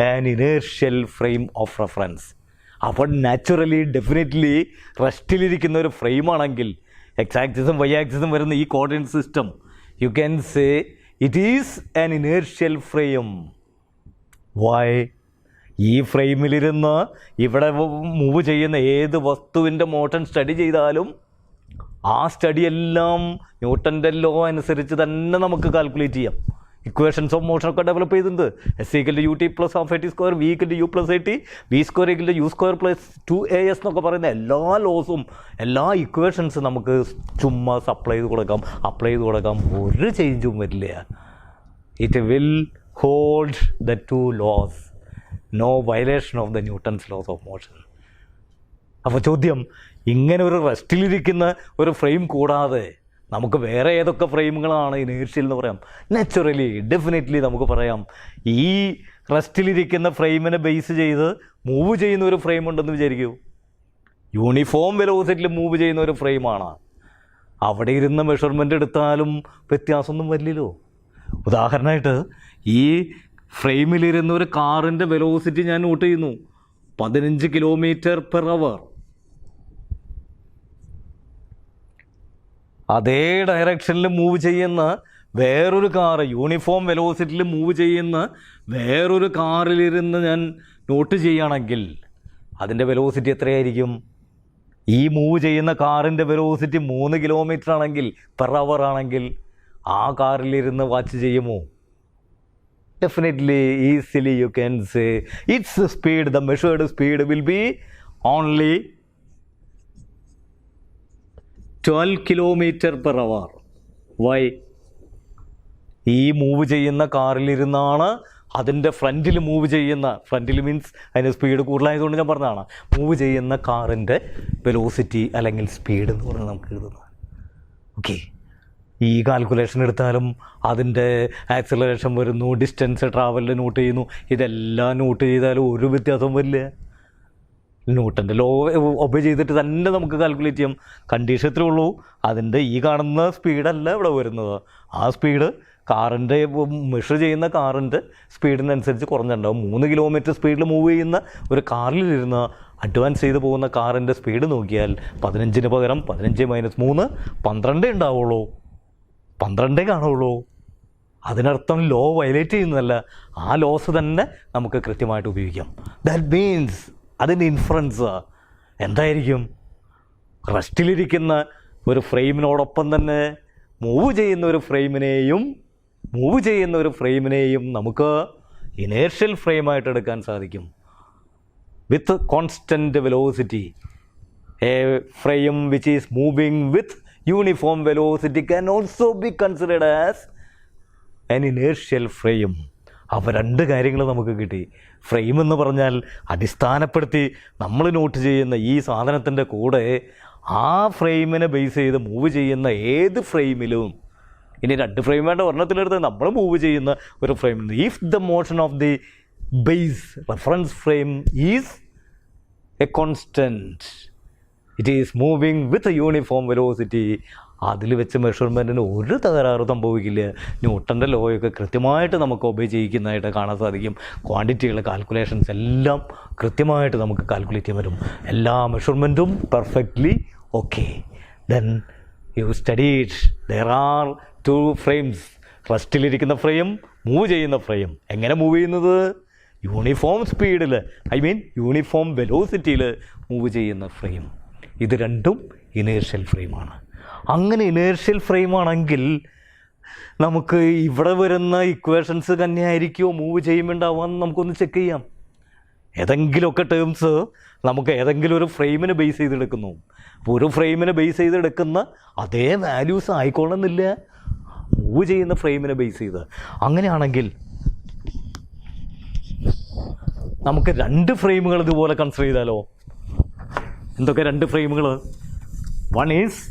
an inertial frame of reference. അപ്പോൾ നാച്ചുറലി ഡെഫിനറ്റ്ലി റെസ്റ്റിലിരിക്കുന്ന ഒരു ഫ്രെയിമാണെങ്കിൽ എക്സ് ആക്സിസും വൈ ആക്സിസും വരുന്ന ഈ coordinate system you can say it is an inertial frame. Why? ഈ ഫ്രെയിമിലിരുന്ന് ഇവിടെ മൂവ് ചെയ്യുന്ന ഏത് വസ്തുവിൻ്റെ മോഷൻ സ്റ്റഡി ചെയ്താലും ആ സ്റ്റഡി എല്ലാം ന്യൂട്ടൻ്റെ ലോ അനുസരിച്ച് തന്നെ നമുക്ക് കാൽക്കുലേറ്റ് ചെയ്യാം. ഇക്വേഷൻസ് ഓഫ് മോഷനൊക്കെ ഡെവലപ്പ് ചെയ്തിട്ടുണ്ട്. S=UT+12AT², V=U+AT, V²=U²+2AS എന്നൊക്കെ പറയുന്ന എല്ലാ ലോസും എല്ലാ ഇക്വേഷൻസും നമുക്ക് ചുമ്മാ അപ്ലൈ ചെയ്ത് കൊടുക്കാം. ഒരു ചേഞ്ചും വരില്ല. It will hold the two laws. No violation of the Newton's laws of motion. അപ്പോൾ ചോദ്യം, ഇങ്ങനെ ഒരു റെസ്റ്റിലിരിക്കുന്ന ഒരു ഫ്രെയിം കൂടാതെ നമുക്ക് വേറെ ഏതൊക്കെ ഫ്രെയിമുകളാണ് ഇനേർഷ്യൽ എന്ന് പറയാം? നാച്ചുറലി ഡെഫിനറ്റ്ലി നമുക്ക് പറയാം, ഈ റെസ്റ്റിലിരിക്കുന്ന ഫ്രെയിമിനെ ബേസ് ചെയ്ത് മൂവ് ചെയ്യുന്ന ഒരു ഫ്രെയിം ഉണ്ടെന്ന് വിചാരിക്കൂ. യൂണിഫോം വെലോസിറ്റിയിൽ മൂവ് ചെയ്യുന്ന ഒരു ഫ്രെയിമാണ്. അവിടെ ഇരുന്ന് മെഷർമെൻ്റ് എടുത്താലും വ്യത്യാസമൊന്നും വരില്ലല്ലോ. ഉദാഹരണമായിട്ട് ഈ ഫ്രെയിമിലിരുന്ന ഒരു കാറിൻ്റെ വെലോസിറ്റി ഞാൻ നോട്ട് ചെയ്യുന്നു 15 km/h. അതേ ഡയറക്ഷനിൽ മൂവ് ചെയ്യുന്ന വേറൊരു കാറ്, യൂണിഫോം വെലോസിറ്റിയിൽ മൂവ് ചെയ്യുന്ന വേറൊരു കാറിലിരുന്ന് ഞാൻ നോട്ട് ചെയ്യുകയാണെങ്കിൽ അതിൻ്റെ വെലോസിറ്റി എത്രയായിരിക്കും? ഈ മൂവ് ചെയ്യുന്ന കാറിൻ്റെ വെലോസിറ്റി 3 km/h ആണെങ്കിൽ ആ കാറിലിരുന്ന് വാച്ച് ചെയ്യുമോ? Definitely, easily you can say its speed, the measured speed will be only 12 km/h. Why? ഈ മൂവ് ചെയ്യുന്ന കാറിലിരുന്നാണ് അതിൻ്റെ ഫ്രണ്ടിൽ മൂവ് ചെയ്യുന്ന, ഫ്രണ്ടിൽ മീൻസ് അതിൻ്റെ സ്പീഡ് കൂടുതലായതുകൊണ്ട് ഞാൻ പറഞ്ഞതാണ്, മൂവ് ചെയ്യുന്ന കാറിൻ്റെ വെലോസിറ്റി അല്ലെങ്കിൽ സ്പീഡ് എന്ന് പറഞ്ഞാൽ നമുക്ക് എഴുതുന്നത്. ഓക്കെ, ഈ കാൽക്കുലേഷൻ എടുത്താലും അതിൻ്റെ ആക്സിലറേഷൻ വരുന്നു, ഡിസ്റ്റൻസ് ട്രാവലിൽ നോട്ട് ചെയ്യുന്നു, ഇതെല്ലാം നോട്ട് ചെയ്താലും ഒരു വ്യത്യാസവും വരില്ല. ന്യൂട്ടൻ്റെ ലോ ഒബേ ചെയ്തിട്ട് തന്നെ നമുക്ക് കാൽക്കുലേറ്റ് ചെയ്യാം. കണ്ടീഷൻ എത്രയേ ഉള്ളൂ, അതിൻ്റെ ഈ കാണുന്ന സ്പീഡല്ല ഇവിടെ വരുന്നത്. ആ സ്പീഡ് കാറിൻ്റെ മെഷർ ചെയ്യുന്ന കാറിൻ്റെ സ്പീഡിനനുസരിച്ച് കുറഞ്ഞിട്ടുണ്ടാവും. 3 km സ്പീഡിൽ മൂവ് ചെയ്യുന്ന ഒരു കാറിലിരുന്ന് അഡ്വാൻസ് ചെയ്ത് പോകുന്ന കാറിൻ്റെ സ്പീഡ് നോക്കിയാൽ 15 പകരം 15 - 3 12 ഉണ്ടാവുള്ളൂ, 12 കാണുള്ളൂ. അതിനർത്ഥം ലോ വയലേറ്റ് ചെയ്യുന്നതല്ല, ആ ലോസ് തന്നെ നമുക്ക് കൃത്യമായിട്ട് ഉപയോഗിക്കാം. ദാറ്റ് മീൻസ് അതിൻ്റെ ഇൻഫറൻസ് എന്തായിരിക്കും? റെസ്റ്റിലിരിക്കുന്ന ഒരു ഫ്രെയിമിനോടൊപ്പം തന്നെ മൂവ് ചെയ്യുന്ന ഒരു ഫ്രെയിമിനെയും നമുക്ക് ഇനേർഷ്യൽ ഫ്രെയിമായിട്ട് എടുക്കാൻ സാധിക്കും. വിത്ത് constant velocity, A frame which is moving with uniform velocity can also be considered as an inertial frame. അപ്പോൾ 2 കാര്യങ്ങൾ നമുക്ക് കിട്ടി. ഫ്രെയിം എന്ന് പറഞ്ഞാൽ അടിസ്ഥാനപ്പെടുത്തി നമ്മൾ നോട്ട് ചെയ്യുന്ന ഈ സാധനത്തിൻ്റെ കൂടെ ആ ഫ്രെയിമിനെ ബേസ് ചെയ്ത് മൂവ് ചെയ്യുന്ന ഏത് ഫ്രെയിമിലും, ഇനി 2 ഫ്രെയിം വേണ്ട, ഒരെണ്ണത്തിലെടുത്ത് നമ്മൾ മൂവ് ചെയ്യുന്ന ഒരു frame, if the motion of the base reference frame is A constant, it is moving with uniform velocity, അതിൽ വെച്ച് മെഷർമെൻറ്റിന് ഒരു തകരാറ് സംഭവിക്കില്ല. ന്യൂട്ടൻ്റെ ലോയൊക്കെ കൃത്യമായിട്ട് നമുക്ക് ഒബേ ചെയ്യിക്കുന്നതായിട്ട് കാണാൻ സാധിക്കും. ക്വാണ്ടിറ്റികൾ, കാൽക്കുലേഷൻസ് എല്ലാം കൃത്യമായിട്ട് നമുക്ക് കാൽക്കുലേറ്റ് ചെയ്യാൻ പറ്റും. എല്ലാ മെഷർമെൻറ്റും perfectly okay. Then you studied there are 2 frames, റെസ്റ്റിലിരിക്കുന്ന ഫ്രെയിം, മൂവ് ചെയ്യുന്ന ഫ്രെയിം. എങ്ങനെ മൂവ് ചെയ്യുന്നത്? യൂണിഫോം സ്പീഡിൽ, യൂണിഫോം വെലോസിറ്റിയിൽ മൂവ് ചെയ്യുന്ന ഫ്രെയിം. ഇത് രണ്ടും ഇനേർഷ്യൽ ഫ്രെയിമാണ്. അങ്ങനെ ഇനേർഷ്യൽ ഫ്രെയിമാണെങ്കിൽ നമുക്ക് ഇവിടെ വരുന്ന ഇക്വേഷൻസ് തന്നെയായിരിക്കുമോ മൂവ് ചെയ്യുമ്പോണ്ടാവാന്ന് നമുക്കൊന്ന് ചെക്ക് ചെയ്യാം. ഏതെങ്കിലുമൊക്കെ ടേംസ് നമുക്ക് ഏതെങ്കിലും ഒരു ഫ്രെയിമിനെ ബേസ് ചെയ്തെടുക്കുന്നു. അപ്പോൾ ഒരു ഫ്രെയിമിനെ ബേസ് ചെയ്തെടുക്കുന്ന അതേ വാല്യൂസ് ആയിക്കോണമെന്നില്ല മൂവ് ചെയ്യുന്ന ഫ്രെയിമിനെ ബേസ് ചെയ്ത്. അങ്ങനെയാണെങ്കിൽ നമുക്ക് 2 ഫ്രെയിമുകൾ ഇതുപോലെ കൺസിഡർ ചെയ്താലോ? എന്തൊക്കെ 2 ഫ്രെയിമുകൾ? One is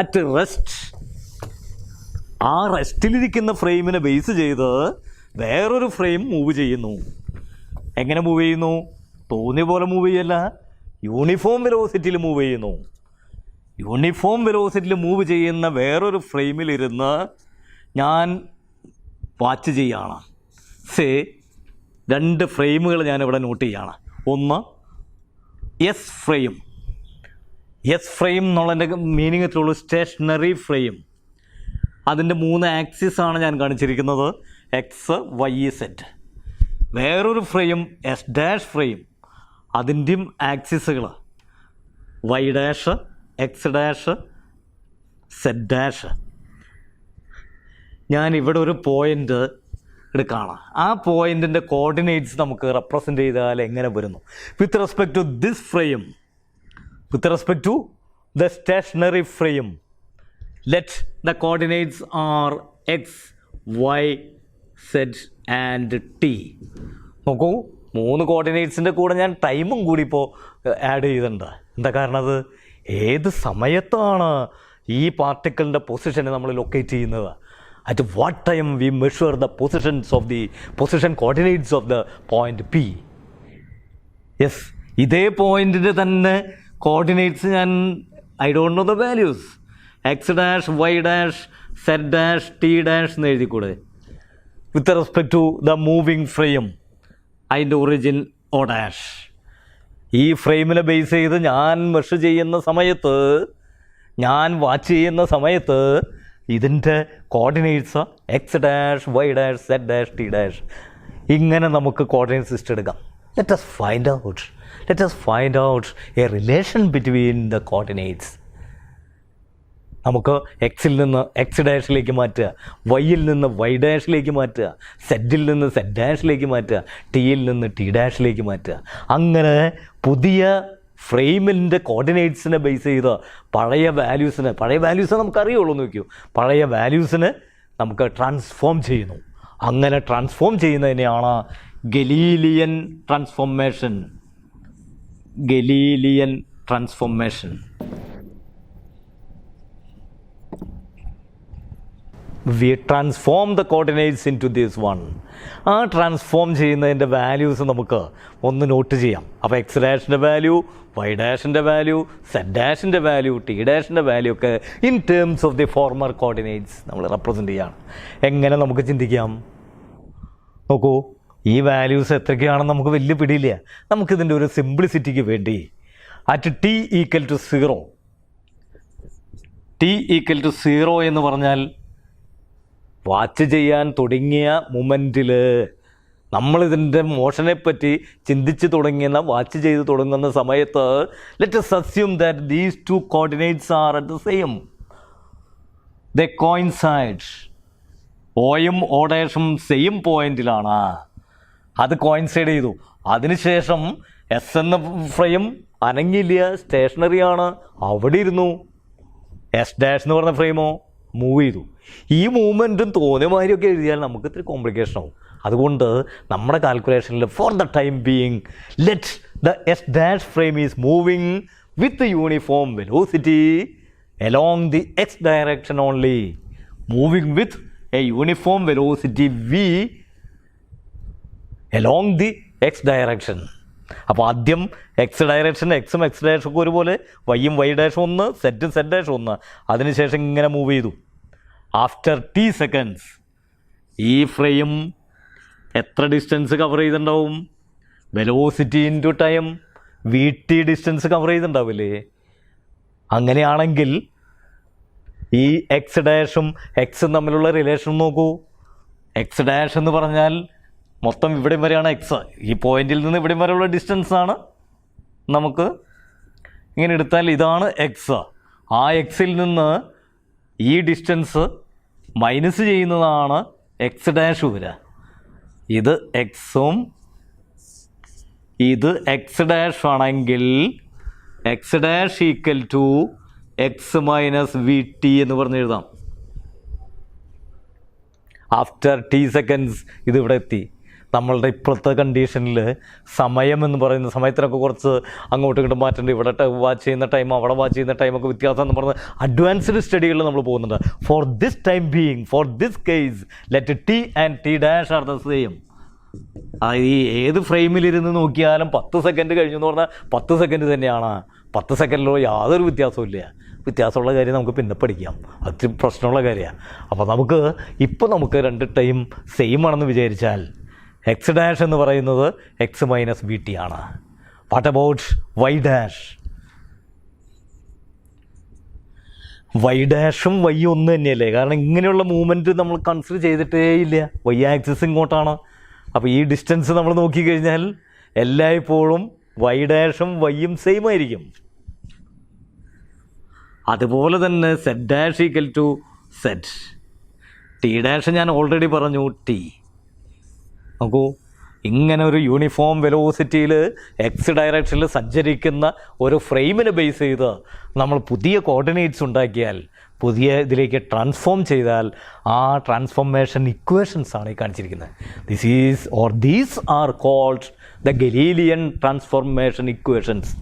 at rest. ആ റെസ്റ്റിലിരിക്കുന്ന ഫ്രെയിമിനെ ബേസ് ചെയ്ത് വേറൊരു ഫ്രെയിം മൂവ് ചെയ്യുന്നു. എങ്ങനെ മൂവ് ചെയ്യുന്നു? തോന്നിയ പോലെ മൂവ് ചെയ്യല്ല, യൂണിഫോം വെലോസിറ്റിയിൽ മൂവ് ചെയ്യുന്നു. യൂണിഫോം വെലോസിറ്റിയിൽ മൂവ് ചെയ്യുന്ന വേറൊരു ഫ്രെയിമിലിരുന്ന് ഞാൻ വാച്ച് ചെയ്യുകയാണ്. രണ്ട് ഫ്രെയിമുകൾ ഞാനിവിടെ നോട്ട് ചെയ്യുകയാണ്. ഒന്ന് എസ് ഫ്രെയിം. എസ് ഫ്രെയിം എന്നുള്ളതിൻ്റെ മീനിങ് ഇത്രയുള്ളൂ, സ്റ്റേഷനറി ഫ്രെയിം. അതിൻ്റെ 3 ആക്സിസാണ് ഞാൻ കാണിച്ചിരിക്കുന്നത്, എക്സ്, വൈ, സെറ്റ്. വേറൊരു ഫ്രെയിം എസ് ഡാഷ് ഫ്രെയിം, അതിൻ്റെയും ആക്സിസുകൾ Y dash, X dash, Z dash. ഞാൻ ഇവിടെ ഒരു പോയിൻ്റ് എടുക്കുകയാണ്. ആ പോയിൻറ്റിൻ്റെ കോർഡിനേറ്റ്സ് നമുക്ക് റെപ്രസെൻ്റ് ചെയ്താൽ എങ്ങനെ വരുന്നു? With respect to this frame, with respect to the stationary frame, let the coordinates are X, Y, Z and T. നോക്കൂ, 3 കോർഡിനേറ്റ്സിൻ്റെ കൂടെ ഞാൻ ടൈമും കൂടി ഇപ്പോൾ ആഡ് ചെയ്തിട്ടുണ്ട്. എന്താ കാരണം? അത് ഏത് സമയത്താണ് ഈ പാർട്ടിക്കിളിൻ്റെ പൊസിഷനെ നമ്മൾ ലൊക്കേറ്റ് ചെയ്യുന്നത്? At what time we measure the position coordinates of the point P. Yes, ഇതേ പോയിൻറ്റിൻ്റെ തന്നെ കോർഡിനേറ്റ്സ് ഞാൻ I don't know the values. X dash, Y dash, Z dash, T dash എന്ന് എഴുതിക്കൂടെ? With respect to the moving frame, അതിൻ്റെ origin O dash. ഈ ഫ്രെയിമിനെ base ചെയ്ത് ഞാൻ മെഷർ ചെയ്യുന്ന സമയത്ത്, ഞാൻ വാച്ച് ചെയ്യുന്ന സമയത്ത് ഇതിൻ്റെ coordinates X dash, Y dash, Z dash, T dash. ഇങ്ങനെ നമുക്ക് കോർഡിനേറ്റ് സിസ്റ്റം എടുക്കാം. Let us find out a relation between the coordinates. നമുക്ക് എക്സിൽ നിന്ന് എക്സ് ഡാഷിലേക്ക് മാറ്റുക, വൈയിൽ നിന്ന് വൈ ഡാഷിലേക്ക് മാറ്റുക, സെറ്റിൽ നിന്ന് സെറ്റ് ഡാഷിലേക്ക് മാറ്റുക, ടിയിൽ നിന്ന് ടി ഡാഷിലേക്ക് മാറ്റുക. അങ്ങനെ പുതിയ ഫ്രെയിമിൻ്റെ കോർഡിനേറ്റ്സിനെ ബേസ് ചെയ്ത് പഴയ വാല്യൂസ് നമുക്കറിയുള്ളൂ എന്ന് വയ്ക്കൂ, പഴയ വാല്യൂസിനെ നമുക്ക് ട്രാൻസ്ഫോം ചെയ്യുന്നു. അങ്ങനെ ട്രാൻസ്ഫോം ചെയ്യുന്നതിനെയാണ് Galilean transformation. We transform the coordinates into this one. ആ ട്രാൻസ്ഫോം ചെയ്യുന്നതിൻ്റെ വാല്യൂസ് നമുക്ക് ഒന്ന് നോട്ട് ചെയ്യാം. അപ്പോൾ എക്സ് ഡാഷിൻ്റെ വാല്യൂ, വൈ ഡാഷിൻ്റെ വാല്യൂ, സെറ്റ് ഡാഷിൻ്റെ വാല്യൂ, ടി ഡാഷിൻ്റെ വാല്യൂ ഒക്കെ in terms of the former coordinates നമ്മൾ റെപ്രസെൻ്റ് ചെയ്യുകയാണ്. എങ്ങനെ നമുക്ക് ചിന്തിക്കാം? നോക്കൂ, ഈ വാല്യൂസ് എത്രയൊക്കെയാണെന്ന് നമുക്ക് വലിയ പിടിയില്ല. നമുക്കിതിൻ്റെ ഒരു സിംപ്ലിസിറ്റിക്ക് വേണ്ടി അറ്റ് ടി ഈക്വൽ ടു 0 എന്ന് പറഞ്ഞാൽ വാച്ച് ചെയ്യാൻ തുടങ്ങിയ മൊമെൻറ്റിൽ നമ്മളിതിൻ്റെ മോഷനെപ്പറ്റി ചിന്തിച്ച് വാച്ച് ചെയ്ത് തുടങ്ങുന്ന സമയത്ത് let us assume that these 2 coordinates are at the same. They coincide. ഓയും ഓ ഡാഷും സെയിം പോയിന്റിലാണ്. അത് കോയിൻസൈഡ് ചെയ്തു. അതിനുശേഷം എസ് എന്ന ഫ്രെയിം അനങ്ങില്ല, സ്റ്റേഷനറിയാണ്, അവിടെ ഇരുന്നു. എസ് ഡാഷ് എന്ന് പറഞ്ഞ ഫ്രെയിമോ മൂവ് ചെയ്തു. ഈ മൂവ്മെൻറ്റും തോന്നിയ മാതിരിയൊക്കെ എഴുതിയാൽ നമുക്ക് ഇത്തിരി കോംപ്ലിക്കേഷൻ ആവും. അതുകൊണ്ട് നമ്മുടെ കാൽക്കുലേഷനിൽ for the time being let the S dash frame is moving with uniform velocity along the X direction only. Moving with a uniform velocity V along the x direction. അപ്പോൾ ആദ്യം എക്സ് ഡയറക്ഷൻ, എക്സും X ഡാഷും ഒക്കെ ഒരുപോലെ, വൈയും Y ഡാഷും ഒന്ന്, സെറ്റും set ഡാഷും ഒന്ന്. അതിനുശേഷം ഇങ്ങനെ മൂവ് ചെയ്തു. ആഫ്റ്റർ ടി സെക്കൻഡ്സ് ഈ ഫ്രെയിം എത്ര ഡിസ്റ്റൻസ് കവർ ചെയ്തിട്ടുണ്ടാവും? Velocity into time V T distance cover ചെയ്തിട്ടുണ്ടാവില്ലേ? അങ്ങനെയാണെങ്കിൽ ഈ എക്സ് ഡാഷും എക്സും തമ്മിലുള്ള റിലേഷൻ നോക്കൂ. എക്സ് ഡാഷ് എന്ന് പറഞ്ഞാൽ മൊത്തം ഇവിടം വരെയാണ് എക്സ്. ഈ പോയിന്റിൽ നിന്ന് ഇവിടം വരെയുള്ള ഡിസ്റ്റൻസാണ്. നമുക്ക് ഇങ്ങനെ എടുത്താൽ ഇതാണ് എക്സ്. ആ എക്സിൽ നിന്ന് ഈ ഡിസ്റ്റൻസ് മൈനസ് ചെയ്യുന്നതാണ് എക്സ് ഡാഷ് വരിക. ഇത് എക്സും ഇത് എക്സ് ഡാഷ് ആണെങ്കിൽ X dash equal to X minus V T എന്ന് പറഞ്ഞെഴുതാം. ആഫ്റ്റർ ടി സെക്കൻഡ്സ് ഇതിവിടെ എത്തി. നമ്മളുടെ ഇപ്പോഴത്തെ കണ്ടീഷനിൽ സമയം എന്ന് പറയുന്ന സമയത്തിനൊക്കെ കുറച്ച് അങ്ങോട്ടും ഇങ്ങോട്ടും മാറ്റേണ്ട, ഇവിടെ വാച്ച് ചെയ്യുന്ന ടൈം അവിടെ വാച്ച് ചെയ്യുന്ന ടൈമൊക്കെ വ്യത്യാസം എന്ന് പറഞ്ഞ് അഡ്വാൻസ്ഡ് സ്റ്റഡികളിൽ നമ്മൾ പോകുന്നുണ്ട്. For this time being, for this case let T and T dash are the same. ഈ ഏത് ഫ്രെയിമിലിരുന്ന് നോക്കിയാലും 10 സെക്കൻഡ് കഴിഞ്ഞു എന്ന് പറഞ്ഞാൽ 10 സെക്കൻഡ് തന്നെയാണ്. 10 സെക്കൻഡിലോ യാതൊരു വ്യത്യാസവും ഇല്ല. വ്യത്യാസമുള്ള കാര്യം നമുക്ക് പിന്നെ പഠിക്കാം, ഒത്തിരി പ്രശ്നമുള്ള കാര്യമാണ്. അപ്പോൾ നമുക്ക് രണ്ട് ടൈം സെയിം ആണെന്ന് വിചാരിച്ചാൽ എക്സ് ഡാഷ് എന്ന് പറയുന്നത് എക്സ് മൈനസ് ബി ടി ആണ്. What about Y dash? Y ഡാഷും വൈ ഒന്ന് തന്നെയല്ലേ, കാരണം ഇങ്ങനെയുള്ള മൂവ്മെൻറ്റ് നമ്മൾ കൺസിഡർ ചെയ്തിട്ടേ ഇല്ല. വൈ ആക്സിസ് ഇങ്ങോട്ടാണ്. അപ്പോൾ ഈ ഡിസ്റ്റൻസ് നമ്മൾ നോക്കിക്കഴിഞ്ഞാൽ എല്ലായ്പ്പോഴും വൈ ഡാഷും വൈയും സെയിം ആയിരിക്കും. അതുപോലെ തന്നെ Z dash equal to Z. T dash ഞാൻ ഓൾറെഡി പറഞ്ഞു ടി. നോക്കൂ, ഇങ്ങനെ ഒരു യൂണിഫോം വെലോസിറ്റിയിൽ എക്സ് ഡയറക്ഷനിൽ സഞ്ചരിക്കുന്ന ഒരു ഫ്രെയിമിനെ ബേസ് ചെയ്ത് നമ്മൾ പുതിയ കോർഡിനേറ്റ്സ് ഉണ്ടാക്കിയാൽ, പുതിയ ഇതിലേക്ക് ട്രാൻസ്ഫോം ചെയ്താൽ ആ ട്രാൻസ്ഫോർമേഷൻ ഇക്വേഷൻസ് ആണ് ഈ കാണിച്ചിരിക്കുന്നത്. These are called the Galilean transformation equations.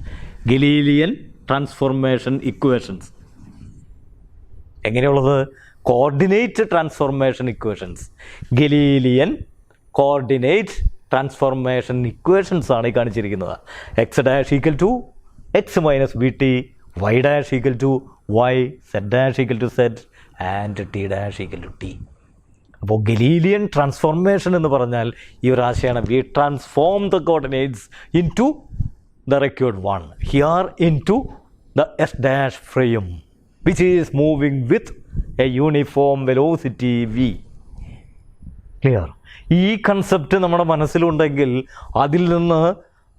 Galilean transformation equations എങ്ങനെയുള്ളത്? Coordinate transformation equations. Galilean coordinate transformation equations ആണ് ഈ കാണിച്ചിരിക്കുന്നത്. X dash equal to X minus B T, Y dash equal to Y, Z dash equal to Z and T dash equal to T. അപ്പോൾ Galilean transformation എന്ന് പറഞ്ഞാൽ ഈ ഒരു ആശയമാണ്. We transform the coordinates into the required one, here into the S dash frame which is moving with a uniform velocity V. Clear? ഈ concept നമ്മുടെ മനസ്സിലുണ്ടെങ്കിൽ അതിൽ നിന്ന്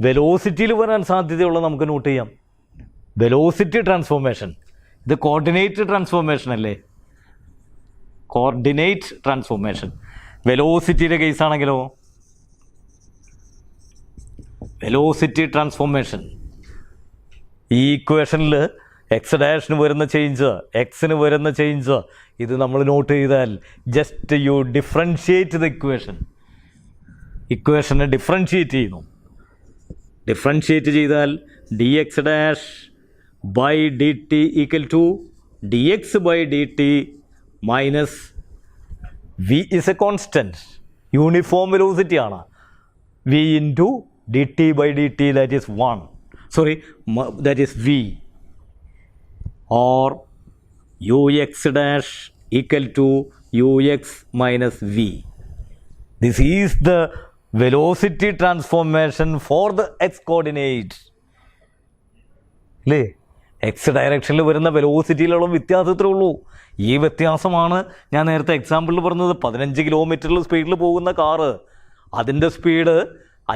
വെലോസിറ്റിയിൽ വരാൻ സാധ്യതയുള്ള നമുക്ക് നോട്ട് ചെയ്യാം. വെലോസിറ്റി ട്രാൻസ്ഫോർമേഷൻ, ഇത് കോർഡിനേറ്റ് ട്രാൻസ്ഫോർമേഷൻ അല്ലേ? Coordinate transformation. വെലോസിറ്റിയുടെ കേസാണെങ്കിലോ വെലോസിറ്റി ട്രാൻസ്ഫോർമേഷൻ. ഈ ഇക്വേഷനിൽ എക്സ് ഡാഷിന് വരുന്ന ചേഞ്ച്, എക്സിന് വരുന്ന ചേഞ്ച്, ഇത് നമ്മൾ നോട്ട് ചെയ്താൽ ജസ്റ്റ് യു ഡിഫറൻഷിയേറ്റ് ദ ഇക്വേഷനെ ഡിഫറൻഷിയേറ്റ് ചെയ്യുന്നു. ഡിഫറൻഷിയേറ്റ് ചെയ്താൽ D X dash by D T equal to D X by D T minus V is a constant, uniform velocity ആണ്. V into D T by D T, that is one, sorry that is V, or ux dash equal to ux minus v. This is the velocity transformation for the x coordinate. അല്ലേ? X ഡയറക്ഷനിൽ വരുന്ന വെലോസിറ്റിയിലുള്ള വ്യത്യാസത്തിലേ ഉള്ളൂ. ഈ വ്യത്യാസമാണ് ഞാൻ നേരത്തെ എക്സാമ്പിളിൽ പറഞ്ഞത്. 15 കിലോമീറ്ററിൽ സ്പീഡിൽ പോകുന്ന കാറ്, അതിൻ്റെ സ്പീഡ്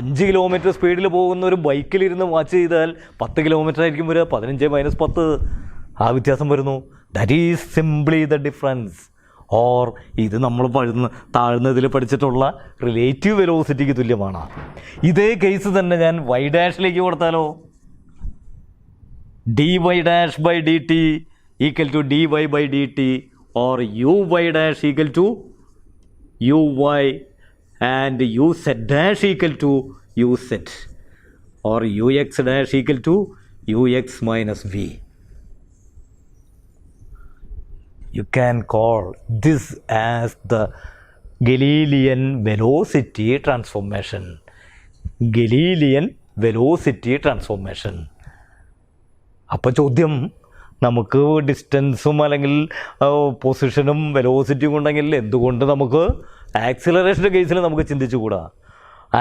5 കിലോമീറ്റർ സ്പീഡിൽ പോകുന്ന ഒരു ബൈക്കിലിരുന്ന് വാച്ച് ചെയ്താൽ 10 കിലോമീറ്റർ ആയിരിക്കും വരിക. 15 മൈനസ് 10 ആ വ്യത്യാസം വരുന്നു. That is simply the difference. Or ഇത് നമ്മൾ താഴ്ന്നതിൽ പഠിച്ചിട്ടുള്ള റിലേറ്റീവ് വെലോസിറ്റിക്ക് തുല്യമാണ്. ഇതേ കേസ് തന്നെ ഞാൻ വൈ ഡാഷിലേക്ക് കൊടുത്താലോ? D Y dash by D T equal to D Y by D T, or U Y dash equal to U Y and U Z dash equal to U Z, or U X dash equal to U X minus V. You can call this as the Galilean velocity transformation. Galilean velocity transformation. അപ്പോൾ ചോദ്യം, നമുക്ക് ഡിസ്റ്റൻസും അല്ലെങ്കിൽ പൊസിഷനും വെലോസിറ്റിയും ഉണ്ടെങ്കിൽ എന്തുകൊണ്ട് നമുക്ക് ആക്സിലറേഷൻ്റെ കേസിൽ നമുക്ക് ചിന്തിച്ചുകൂടാ?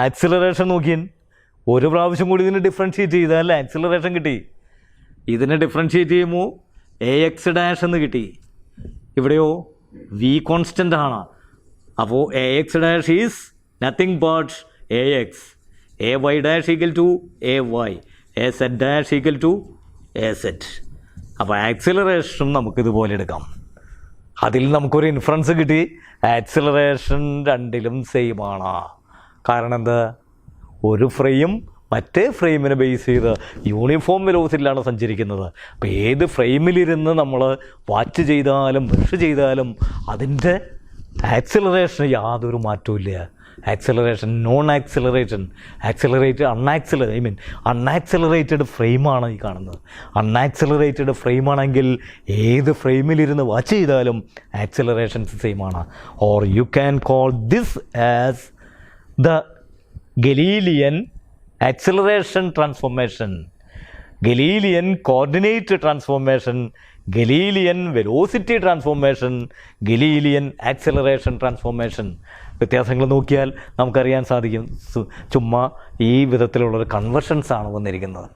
Acceleration നോക്കിയാൽ ഒരു പ്രാവശ്യം കൂടി ഇതിന് ഡിഫറൻഷിയേറ്റ് ചെയ്താൽ ആക്സിലറേഷൻ കിട്ടി. ഇതിനെ ഡിഫറൻഷിയേറ്റ് ചെയ്യുമ്പോൾ എ എക്സ് ഡാഷ് എന്ന് കിട്ടി. ഇവിടെയോ വി കോൺസ്റ്റൻ്റ് ആണ്. അപ്പോൾ A X dash is nothing but A X, A Y dash equal to A Y, A Z dash equal to A Z. അപ്പോൾ ആക്സിലറേഷനും നമുക്കിതുപോലെ എടുക്കാം. അതിൽ നമുക്കൊരു ഇൻഫറൻസ് കിട്ടി, ആക്സിലറേഷൻ രണ്ടിലും സെയിം ആണ്. കാരണം എന്താ? ഒരു ഫ്രെയിം മറ്റേ ഫ്രെയിമിനെ ബേസ് ചെയ്ത് യൂണിഫോം വെലോസിറ്റിയിലാണ് സഞ്ചരിക്കുന്നത്. അപ്പോൾ ഏത് ഫ്രെയിമിലിരുന്ന് നമ്മൾ വാച്ച് ചെയ്താലും ബ്രഷ് ചെയ്താലും അതിൻ്റെ ആക്സിലറേഷന് യാതൊരു മാറ്റവും ഇല്ല. ആക്സിലറേഷൻ നോൺ അൺആക്സിലറേറ്റഡ് ഫ്രെയിമാണ് ഈ കാണുന്നത്. അൺആക്സിലറേറ്റഡ് ഫ്രെയിമാണെങ്കിൽ ഏത് ഫ്രെയിമിലിരുന്ന് വാച്ച് ചെയ്താലും ആക്സിലറേഷൻസ് സെയിമാണ്. Or you can call this as the Galilean acceleration transformation. Galilean coordinate transformation, Galilean velocity transformation, Galilean acceleration transformation. വ്യത്യാസങ്ങൾ നോക്കിയാൽ നമുക്കറിയാൻ സാധിക്കും. ചുമ്മാ ഈ വിധത്തിലുള്ളൊരു കൺവെർഷൻസാണ് വന്നിരിക്കുന്നത്.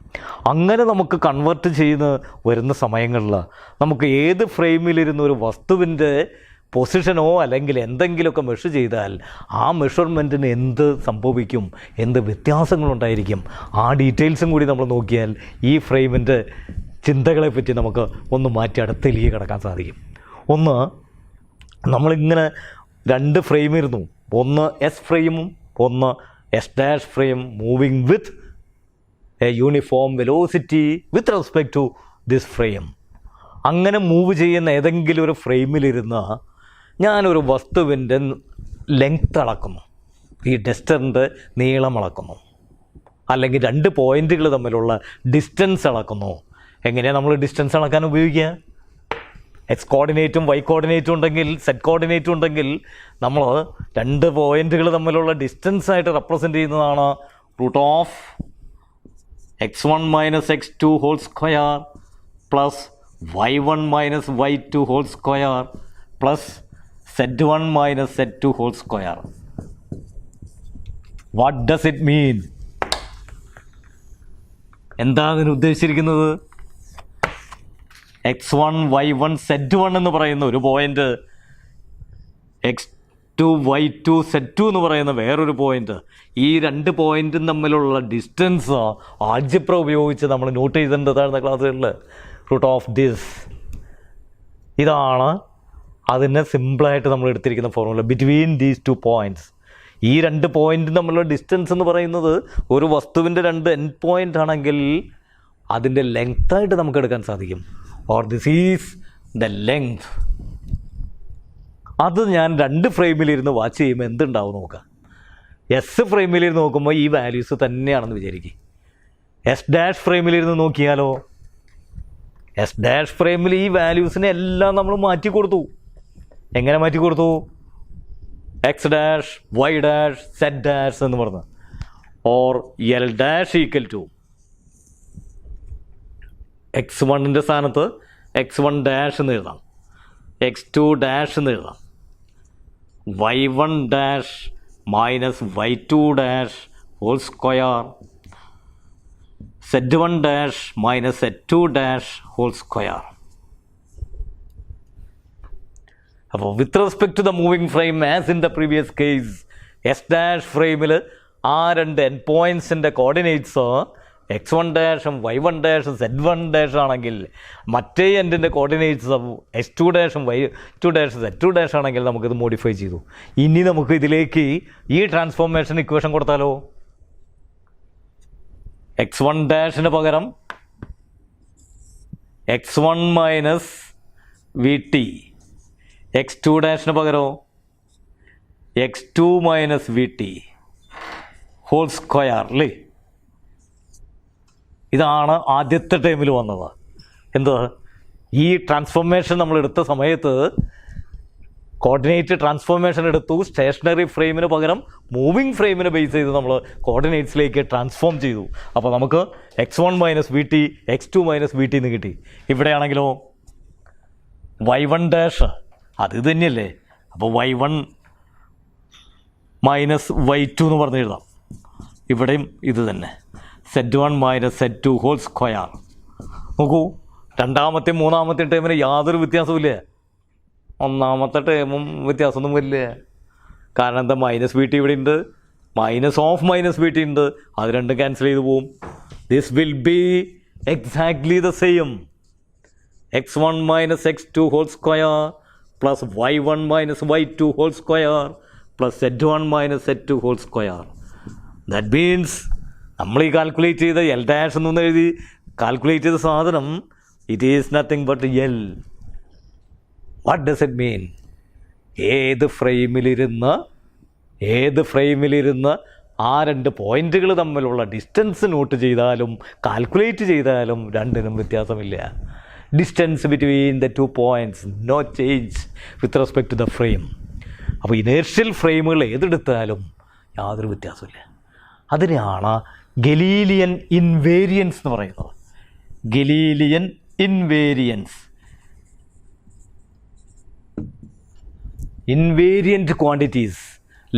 അങ്ങനെ നമുക്ക് കൺവെർട്ട് ചെയ്ത് വരുന്ന സമയങ്ങളിൽ നമുക്ക് ഏത് ഫ്രെയിമിലിരുന്ന ഒരു വസ്തുവിൻ്റെ പൊസിഷനോ അല്ലെങ്കിൽ എന്തെങ്കിലുമൊക്കെ മെഷർ ചെയ്താൽ ആ മെഷർമെൻറ്റിന് എന്ത് സംഭവിക്കും, എന്ത് വ്യത്യാസങ്ങളുണ്ടായിരിക്കും, ആ ഡീറ്റെയിൽസും കൂടി നമ്മൾ നോക്കിയാൽ ഈ ഫ്രെയിമിൻ്റെ ചിന്തകളെപ്പറ്റി നമുക്ക് ഒന്ന് മാറ്റി അടുത്തേക്ക് കിടക്കാൻ സാധിക്കും. ഒന്ന്, നമ്മളിങ്ങനെ 2 ഫ്രെയിമിരുന്നു. ഒന്ന് എസ് ഫ്രെയിമും ഒന്ന് S dash frame moving with a uniform velocity with respect to this frame. അങ്ങനെ മൂവ് ചെയ്യുന്ന ഏതെങ്കിലും ഒരു ഫ്രെയിമിലിരുന്ന് ഞാനൊരു വസ്തുവിൻ്റെ ലെങ്ത് അളക്കുന്നു, ഈ ഡസ്റ്ററിൻ്റെ നീളം അളക്കുന്നു, അല്ലെങ്കിൽ 2 പോയിൻറ്റുകൾ തമ്മിലുള്ള ഡിസ്റ്റൻസ് അളക്കുന്നു. എങ്ങനെയാണ് നമ്മൾ ഡിസ്റ്റൻസ് അളക്കാൻ ഉപയോഗിക്കുക? എക്സ് കോർഡിനേറ്റും വൈ കോർഡിനേറ്റും ഉണ്ടെങ്കിൽ, സെറ്റ് കോർഡിനേറ്റും ഉണ്ടെങ്കിൽ നമ്മൾ 2 പോയിൻറ്റുകൾ തമ്മിലുള്ള ഡിസ്റ്റൻസ് ആയിട്ട് റെപ്രസെൻ്റ് ചെയ്യുന്നതാണ് √(x1 - x2) whole square plus y1 - y2 whole square plus z1 - z2 whole square. What does it mean? എന്താ അതിന് ഉദ്ദേശിച്ചിരിക്കുന്നത്? x1 y1 z1 എന്ന് പറയുന്ന ഒരു പോയിൻ്റ്, x2 y2 z2 എന്ന് പറയുന്ന വേറൊരു പോയിൻ്റ്, ഈ 2 പോയിൻറ്റും തമ്മിലുള്ള ഡിസ്റ്റൻസ് ആൾജിബ്ര ഉപയോഗിച്ച് നമ്മൾ നോട്ട് ചെയ്തിട്ടുണ്ടായിരുന്ന ക്ലാസ്സുകളിൽ √(this). ഇതാണ് അതിനെ സിമ്പിളായിട്ട് നമ്മൾ എടുത്തിരിക്കുന്ന ഫോർമുല, ബിറ്റ്വീൻ ദീസ് 2 പോയിൻറ്റ്സ്. ഈ 2 പോയിൻറ്റും തമ്മിലുള്ള ഡിസ്റ്റൻസ് എന്ന് പറയുന്നത് ഒരു വസ്തുവിൻ്റെ 2 എൻഡ് പോയിൻ്റ് ആണെങ്കിൽ അതിൻ്റെ ലെങ്ത്തായിട്ട് നമുക്ക് എടുക്കാൻ സാധിക്കും. Or this is the length. അത് ഞാൻ 2 ഫ്രെയിമിലിരുന്ന് വാച്ച് ചെയ്യുമ്പോൾ എന്തുണ്ടാവും നോക്കുക. എസ് ഫ്രെയിമിലിരുന്ന് നോക്കുമ്പോൾ ഈ വാല്യൂസ് തന്നെയാണെന്ന് വിചാരിക്കുക. എസ് ഡാഷ് ഫ്രെയിമിലിരുന്ന് നോക്കിയാലോ, എസ് ഡാഷ് ഫ്രെയിമിൽ ഈ വാല്യൂസിനെ എല്ലാം നമ്മൾ മാറ്റി കൊടുത്തു. എങ്ങനെ മാറ്റി കൊടുത്തു? X dash Y dash Z dash എന്ന് പറഞ്ഞ്, or L dash equal to x1ൻ്റെ സ്ഥാനത്ത് x1 ഡാഷ് എന്ന് എഴുതാം, x2 ഡാഷ് എന്ന് എഴുതാം, y1 dash minus y2 dash whole square, z1 dash minus z2 dash whole square. അപ്പോൾ with respect to the moving frame as in the previous case, S dash ഫ്രെയിമിൽ ആ 2 end പോയിൻറ്റ്സിൻ്റെ coordinates x1 ഡാഷും y1 ഡാഷും z1 dash ആണെങ്കിൽ, മറ്റേ എൻഡിൻ്റെ coordinates x2 ഡാഷും y2 ഡാഷും z2 dash ആണെങ്കിൽ നമുക്കിത് മോഡിഫൈ ചെയ്തു. ഇനി നമുക്ക് ഇതിലേക്ക് ഈ ട്രാൻസ്ഫോർമേഷൻ ഇക്വേഷൻ കൊടുത്താലോ, x1 ഡാഷിന് പകരം x1 മൈനസ് vt, x2 ഡാഷിന് പകരം x2 minus vt whole square അല്ലേ. ഇതാണ് ആദ്യത്തെ ടൈമിൽ വന്നത്. എന്ത്? ഈ ട്രാൻസ്ഫോർമേഷൻ നമ്മൾ എടുത്ത സമയത്ത് കോർഡിനേറ്റ് ട്രാൻസ്ഫോർമേഷൻ എടുത്തു. സ്റ്റേഷനറി ഫ്രെയിമിന് പകരം മൂവിങ് ഫ്രെയിമിനെ ബേസ് ചെയ്ത് നമ്മൾ കോർഡിനേറ്റ്സിലേക്ക് ട്രാൻസ്ഫോം ചെയ്തു. അപ്പോൾ നമുക്ക് x1 minus vt, x2 minus vt എന്ന് കിട്ടി. ഇവിടെയാണെങ്കിലോ y1 ഡാഷ് അത് ഇത് തന്നെയല്ലേ. അപ്പോൾ y1 മൈനസ് y2 എന്ന് പറഞ്ഞ് എഴുതാം. ഇവിടെയും ഇത് തന്നെ, z1 minus z2 whole square. നോക്കൂ, 2ാമത്തെയും 3ാമത്തെയും ടൈമിന് യാതൊരു വ്യത്യാസവുമില്ല. 1ാമത്തെ ടൈമും വ്യത്യാസമൊന്നും വരില്ല. കാരണം എന്താ, മൈനസ് vt ഇവിടെ ഉണ്ട്, മൈനസ് ഓഫ് മൈനസ് vt ഉണ്ട്, അത് രണ്ടും ക്യാൻസൽ ചെയ്ത് പോവും. This will be exactly the same. x1 minus x2 whole square plus y1 minus y2 whole square plus z1 minus z2 whole square. That means നമ്മൾ ഈ calculate ചെയ്ത L dash എന്നൊന്ന് എഴുതി കാൽക്കുലേറ്റ് ചെയ്ത സാധനം, it is nothing but L. What does it മീൻ? ഏത് ഫ്രെയിമിലിരുന്ന് ആ 2 പോയിൻറ്റുകൾ തമ്മിലുള്ള ഡിസ്റ്റൻസ് നോട്ട് ചെയ്താലും കാൽക്കുലേറ്റ് ചെയ്താലും രണ്ടിനും വ്യത്യാസമില്ല. Distance between the 2 points no change with respect to the frame. അപ്പോൾ ഇനേർഷ്യൽ ഫ്രെയിമുകൾ ഏതെടുത്താലും യാതൊരു വ്യത്യാസമില്ല. അതിനെയാണ് ഗലീലിയൻ ഇൻവേരിയൻസ് എന്ന് പറയുന്നത്. Galilean invariance. Invariant quantities.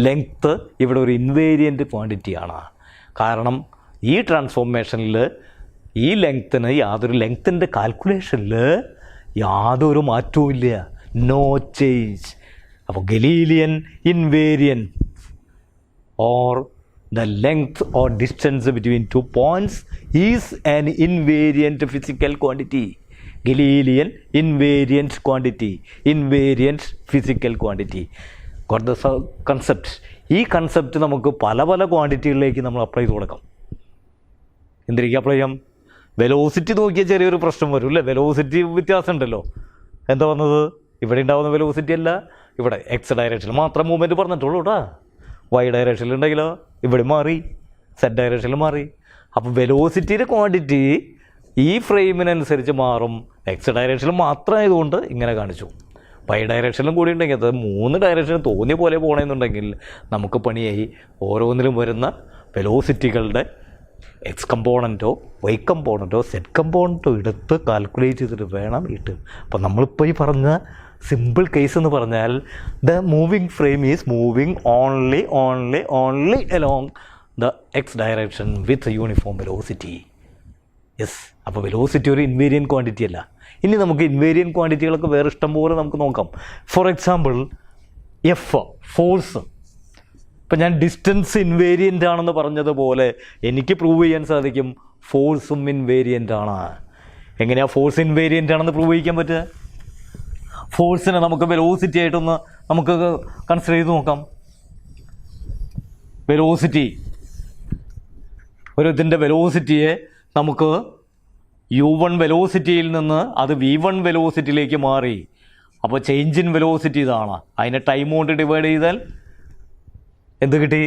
Length ഇവിടെ ഒരു ഇൻവേരിയൻറ്റ് ക്വാണ്ടിറ്റിയാണ്. കാരണം ഈ ട്രാൻസ്ഫോർമേഷനിൽ ഈ ലെങ്ത്തിന് ലെങ്ത്തിൻ്റെ കാൽക്കുലേഷനിൽ യാതൊരു മാറ്റവും ഇല്ല. No change. അപ്പോൾ Galilean invariant or the length or distance between 2 points is an invariant physical quantity. Galilean invariant quantity, invariant physical quantity. Got the concept? ഈ കൺസെപ്റ്റ് നമുക്ക് പല പല ക്വാണ്ടിറ്റികളിലേക്ക് നമ്മൾ അപ്ലൈ ചെയ്ത് കൊടുക്കാം. എന്തിലേക്ക് അപ്ലൈ ചെയ്യാം? വെലോസിറ്റി നോക്കിയാൽ ചെറിയൊരു പ്രശ്നം വരും അല്ലേ? വെലോസിറ്റി വ്യത്യാസം ഉണ്ടല്ലോ. എന്താ വന്നത്? ഇവിടെ ഉണ്ടാകുന്ന വെലോസിറ്റി അല്ല, ഇവിടെ എക്സ് ഡയറക്ഷനിൽ മാത്രം മൂവ്മെൻറ്റ് പറഞ്ഞിട്ടുള്ളൂ കേട്ടോ. വൈ ഡയറക്ഷനിലുണ്ടെങ്കിലോ ഇവിടെ മാറി, സെഡ് ഡയറക്ഷനിൽ മാറി. അപ്പോൾ വെലോസിറ്റിയുടെ ക്വാണ്ടിറ്റി ഈ ഫ്രെയിമിനനുസരിച്ച് മാറും. എക്സ് ഡയറക്ഷനിൽ മാത്രമായതുകൊണ്ട് ഇങ്ങനെ കാണിച്ചു. വൈ ഡയറക്ഷനിലും കൂടി ഉണ്ടെങ്കിൽ അത് 3 ഡയറക്ഷനിൽ തോന്നിയ പോലെ പോകണമെന്നുണ്ടെങ്കിൽ നമുക്ക് പണിയായി. ഓരോന്നിലും വരുന്ന വെലോസിറ്റികളുടെ എക്സ് കമ്പോണൻറ്റോ വൈ കമ്പോണൻറ്റോ സെഡ് കമ്പോണൻറ്റോ എടുത്ത് കാൽക്കുലേറ്റ് ചെയ്തിട്ട് വേണം ഇട്ട്. അപ്പോൾ നമ്മളിപ്പോൾ ഈ പറഞ്ഞ സിമ്പിൾ കേസ് എന്ന് പറഞ്ഞാൽ the moving frame is moving only along the X direction with uniform velocity. Yes. അപ്പോൾ വെലോസിറ്റി ഒരു ഇൻവേരിയൻ ക്വാണ്ടിറ്റി അല്ല. ഇനി നമുക്ക് ഇൻവേരിയൻ ക്വാണ്ടിറ്റികളൊക്കെ വേറെ ഇഷ്ടം പോലെ നമുക്ക് നോക്കാം. For example F, force. ഇപ്പം ഞാൻ ഡിസ്റ്റൻസ് ഇൻവേരിയൻ്റ് ആണെന്ന് പറഞ്ഞതുപോലെ എനിക്ക് പ്രൂവ് ചെയ്യാൻ സാധിക്കും ഫോഴ്സും ഇൻവേരിയൻ്റ് ആണ്. എങ്ങനെയാണ് ഫോഴ്സ് ഇൻവേരിയൻ്റ് ആണെന്ന് പ്രൂവ് ചെയ്യിക്കാൻ പറ്റുക? ഫോഴ്സിനെ നമുക്ക് വെലോസിറ്റി ആയിട്ടൊന്ന് നമുക്ക് കൺസിഡർ ചെയ്ത് നോക്കാം. വെലോസിറ്റി, ഒരു ഇതിൻ്റെ വെലോസിറ്റിയെ നമുക്ക് u1 വെലോസിറ്റിയിൽ നിന്ന് അത് v1 വെലോസിറ്റിയിലേക്ക് മാറി. അപ്പോൾ ചേഞ്ച് ഇൻ വെലോസിറ്റി ഇതാണ്. അതിനെ ടൈം കൊണ്ട് ഡിവൈഡ് ചെയ്താൽ എന്ത് കിട്ടി?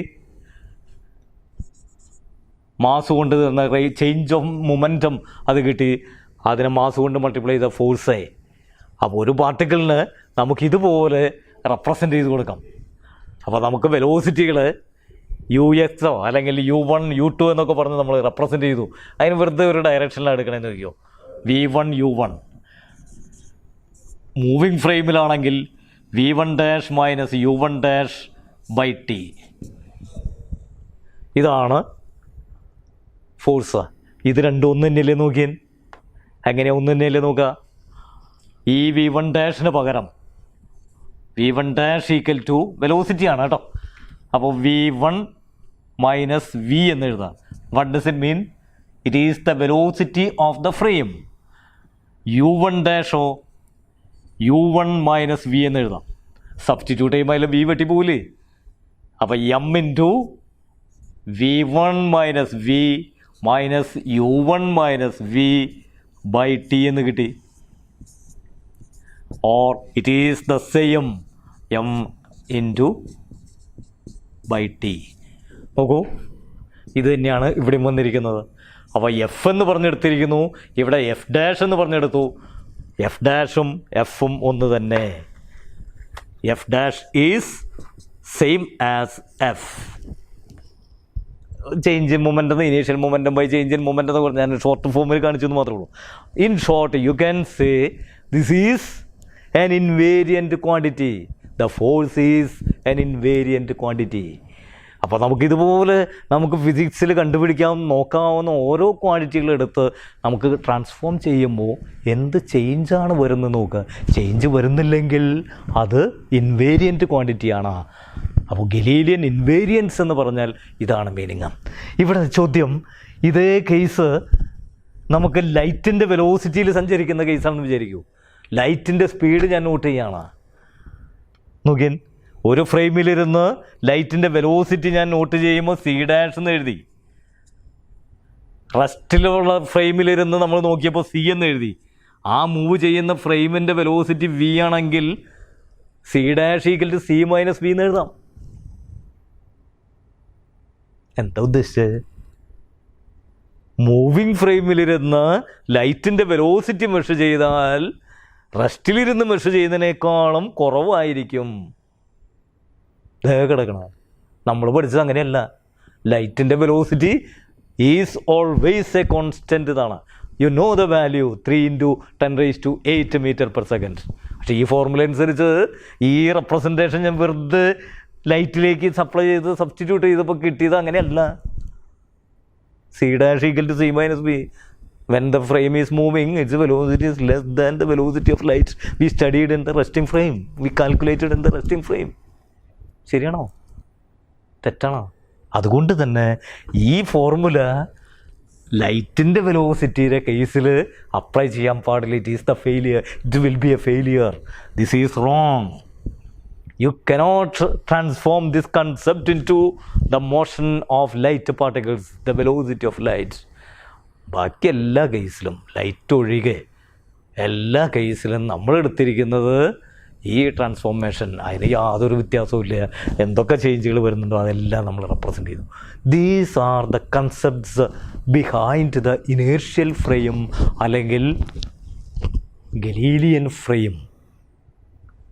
മാസ് കൊണ്ട് ചേഞ്ച് ഓഫ് മൊമെൻറ്റം അത് കിട്ടി. അതിനെ മാസ് കൊണ്ട് മൾട്ടിപ്ലൈ ചെയ്ത ഫോഴ്സായി. അപ്പോൾ ഒരു പാർട്ടിക്കിളിന് നമുക്കിതുപോലെ റെപ്രസെൻ്റ് ചെയ്ത് കൊടുക്കാം. അപ്പോൾ നമുക്ക് വെലോസിറ്റികൾ UX അല്ലെങ്കിൽ u1 u2 എന്നൊക്കെ പറഞ്ഞ് നമ്മൾ റെപ്രസെൻ്റ് ചെയ്തു. അതിന് വെറുതെ ഒരു ഡയറക്ഷനിലാണ് എടുക്കണമെന്ന് ചോദിക്കുമോ? v1 u1. മൂവിങ് ഫ്രെയിമിലാണെങ്കിൽ v1 മൈനസ് u1 t. ഇതാണ് ഫോഴ്സ്. ഇത് രണ്ടും ഒന്ന് തന്നെയല്ലേ നോക്കിയാൻ? എങ്ങനെയാണ് ഒന്ന് തന്നെയല്ലേ നോക്കുക? ഈ v1 പകരം v1 ഈക്വൽ ടു വെലോസിറ്റിയാണ് കേട്ടോ. അപ്പോൾ v1 മൈനസ് v എന്ന് എഴുതാം. What does it mean? It is the velocity of the frame. u1 u1 minus v എന്ന് എഴുതാം. സബ്സ്റ്റിറ്റ്യൂട്ട് ചെയ്യുമ്പോൾ അതിൽ v വെട്ടി പോകില്ലേ? അപ്പോൾ m into v1 minus v minus u1 minus v by t എന്ന് കിട്ടി. Or it is the same m into by T. നോക്കൂ, ഇത് തന്നെയാണ് ഇവിടെ വന്നിരിക്കുന്നത്. അപ്പോൾ എഫ് എന്ന് പറഞ്ഞെടുത്തിരിക്കുന്നു, ഇവിടെ f' എന്ന് പറഞ്ഞെടുത്തു. f' എഫും ഒന്ന് തന്നെ. f' is same as F. Change in moment എന്ന് initial momentum by change in moment എന്ന് പറഞ്ഞാൽ ഞാൻ ഷോർട്ട് ഫോമിൽ കാണിച്ചു എന്ന് മാത്രമേ ഉള്ളൂ. In short you can say this is an invariant quantity. The force is an invariant quantity. അപ്പോൾ നമുക്കിതുപോലെ നമുക്ക് ഫിസിക്സിൽ നോക്കാവുന്ന ഓരോ ക്വാണ്ടിറ്റികളെടുത്ത് നമുക്ക് ട്രാൻസ്ഫോം ചെയ്യുമ്പോൾ എന്ത് ചേഞ്ചാണ് വരുന്നത് നോക്കുക. ചേഞ്ച് വരുന്നില്ലെങ്കിൽ അത് ഇൻവേരിയൻറ്റ് ക്വാണ്ടിറ്റിയാണ്. അപ്പോൾ ഗലീലിയൻ ഇൻവേരിയൻസ് എന്ന് പറഞ്ഞാൽ ഇതാണ് മീനിങ്. ഇവിടെ ചോദ്യം, ഇതേ കേസ് നമുക്ക് ലൈറ്റിൻ്റെ വെലോസിറ്റിയിൽ സഞ്ചരിക്കുന്ന കേസാണെന്ന് വിചാരിക്കൂ. ലൈറ്റിൻ്റെ സ്പീഡ് ഞാൻ നോട്ട് ചെയ്യുകയാണ്. നോക്കിയൻ, ഒരു ഫ്രെയിമിലിരുന്ന് ലൈറ്റിൻ്റെ വെലോസിറ്റി ഞാൻ നോട്ട് ചെയ്യുമ്പോൾ c' എന്ന് എഴുതി. റെസ്റ്റിലുള്ള ഫ്രെയിമിലിരുന്ന് നമ്മൾ നോക്കിയപ്പോൾ c എന്ന് എഴുതി. ആ മൂവ് ചെയ്യുന്ന ഫ്രെയിമിൻ്റെ വെലോസിറ്റി v ആണെങ്കിൽ c' equal to c minus v എന്ന് എഴുതാം. എന്താ ഉദ്ദേശിച്ചത്? മൂവിങ് ഫ്രെയിമിലിരുന്ന് ലൈറ്റിൻ്റെ വെലോസിറ്റി മെഷർ ചെയ്താൽ റെസ്റ്റിലിരുന്ന് മെഷർ ചെയ്യുന്നതിനേക്കാളും കുറവായിരിക്കും. കിടക്കണം. നമ്മൾ പഠിച്ചത് അങ്ങനെയല്ല. ലൈറ്റിൻ്റെ velocity is always a constant ഇതാണ്. You know the value 3 × 10⁸ meter/second. പക്ഷേ ഈ ഫോർമുല അനുസരിച്ച് ഈ റെപ്രസെൻറ്റേഷൻ ഞാൻ വെറുതെ ലൈറ്റിലേക്ക് സപ്ലൈ ചെയ്ത് സബ്സ്റ്റിറ്റ്യൂട്ട് ചെയ്തപ്പോൾ കിട്ടിയത് അങ്ങനെയല്ല. C' = C - B. When the frame is moving, its velocity is less than the velocity of light we studied in the resting frame. We calculated in the resting frame. ശരിയാണോ തെറ്റാണോ? അതുകൊണ്ട് തന്നെ ഈ formula ലൈറ്റിൻ്റെ വെലോസിറ്റിയുടെ കേസിൽ അപ്ലൈ ചെയ്യാൻ പാടില്ല. It is the failure. It will be A failure. This is wrong. You cannot transform this concept into the motion of light particles, the velocity of light. ബാക്കി എല്ലാ കേസിലും ലൈറ്റ് ഒഴികെ എല്ലാ കേസിലും നമ്മളെടുത്തിരിക്കുന്നത് ഈ ട്രാൻസ്ഫോർമേഷൻ. അതിന് യാതൊരു വ്യത്യാസവും ഇല്ല. എന്തൊക്കെ ചേഞ്ചുകൾ വരുന്നുണ്ടോ അതെല്ലാം നമ്മൾ റെപ്രസെൻ്റ് ചെയ്തു. These are the concepts behind the inertial frame അല്ലെങ്കിൽ ഗലീലിയൻ ഫ്രെയിം.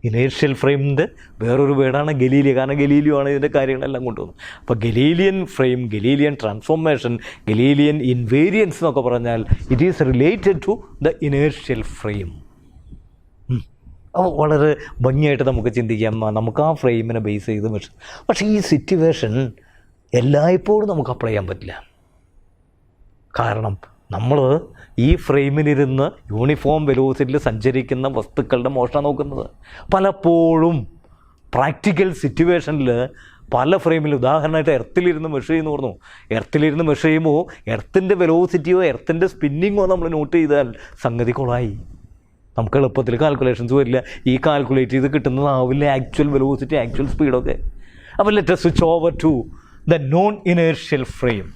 ഇനേർഷ്യൽ ഫ്രെയിമിൻ്റെ വേറൊരു വേർഡാണ് ഗലീലിയ. കാരണം ഗലീലിയോ ആണ് ഇതിൻ്റെ കാര്യങ്ങളെല്ലാം കൊണ്ടുവന്നത്. അപ്പോൾ Galilean frame, Galilean transformation, Galilean invariance എന്നൊക്കെ പറഞ്ഞാൽ it is related to the inertial frame. അപ്പോൾ വളരെ ഭംഗിയായിട്ട് നമുക്ക് ചിന്തിക്കാം. നമുക്ക് ആ ഫ്രെയിമിനെ ബേസ് ചെയ്ത് മെഷർ. പക്ഷേ ഈ സിറ്റുവേഷൻ എല്ലായ്പ്പോഴും നമുക്ക് അപ്ലൈ ചെയ്യാൻ പറ്റില്ല. കാരണം നമ്മൾ ഈ ഫ്രെയിമിലിരുന്ന് യൂണിഫോം വെലോസിറ്റിയിൽ സഞ്ചരിക്കുന്ന വസ്തുക്കളുടെ മോഷണം നോക്കുന്നത്. പലപ്പോഴും പ്രാക്ടിക്കൽ സിറ്റുവേഷനിൽ പല ഫ്രെയിമിൽ, ഉദാഹരണമായിട്ട് എർത്തിലിരുന്ന് മെഷർ ചെയ്യുന്നു പറഞ്ഞു. എർത്തിലിരുന്ന് മെഷർ ചെയ്യുമ്പോൾ എർത്തിൻ്റെ വെലോസിറ്റിയോ എർത്തിൻ്റെ സ്പിന്നിങ്ങോ നമ്മൾ നോട്ട് ചെയ്താൽ സംഗതി കൊളായി. നമുക്ക് എളുപ്പത്തിൽ കാൽക്കുലേഷൻസ് വരില്ല. ഈ കാൽക്കുലേറ്റ് ചെയ്ത് കിട്ടുന്നതാവില്ല ആക്ച്വൽ വെലോസിറ്റി, ആക്ച്വൽ സ്പീഡൊക്കെ. അപ്പോൾ let us switch over to the non inertial frame.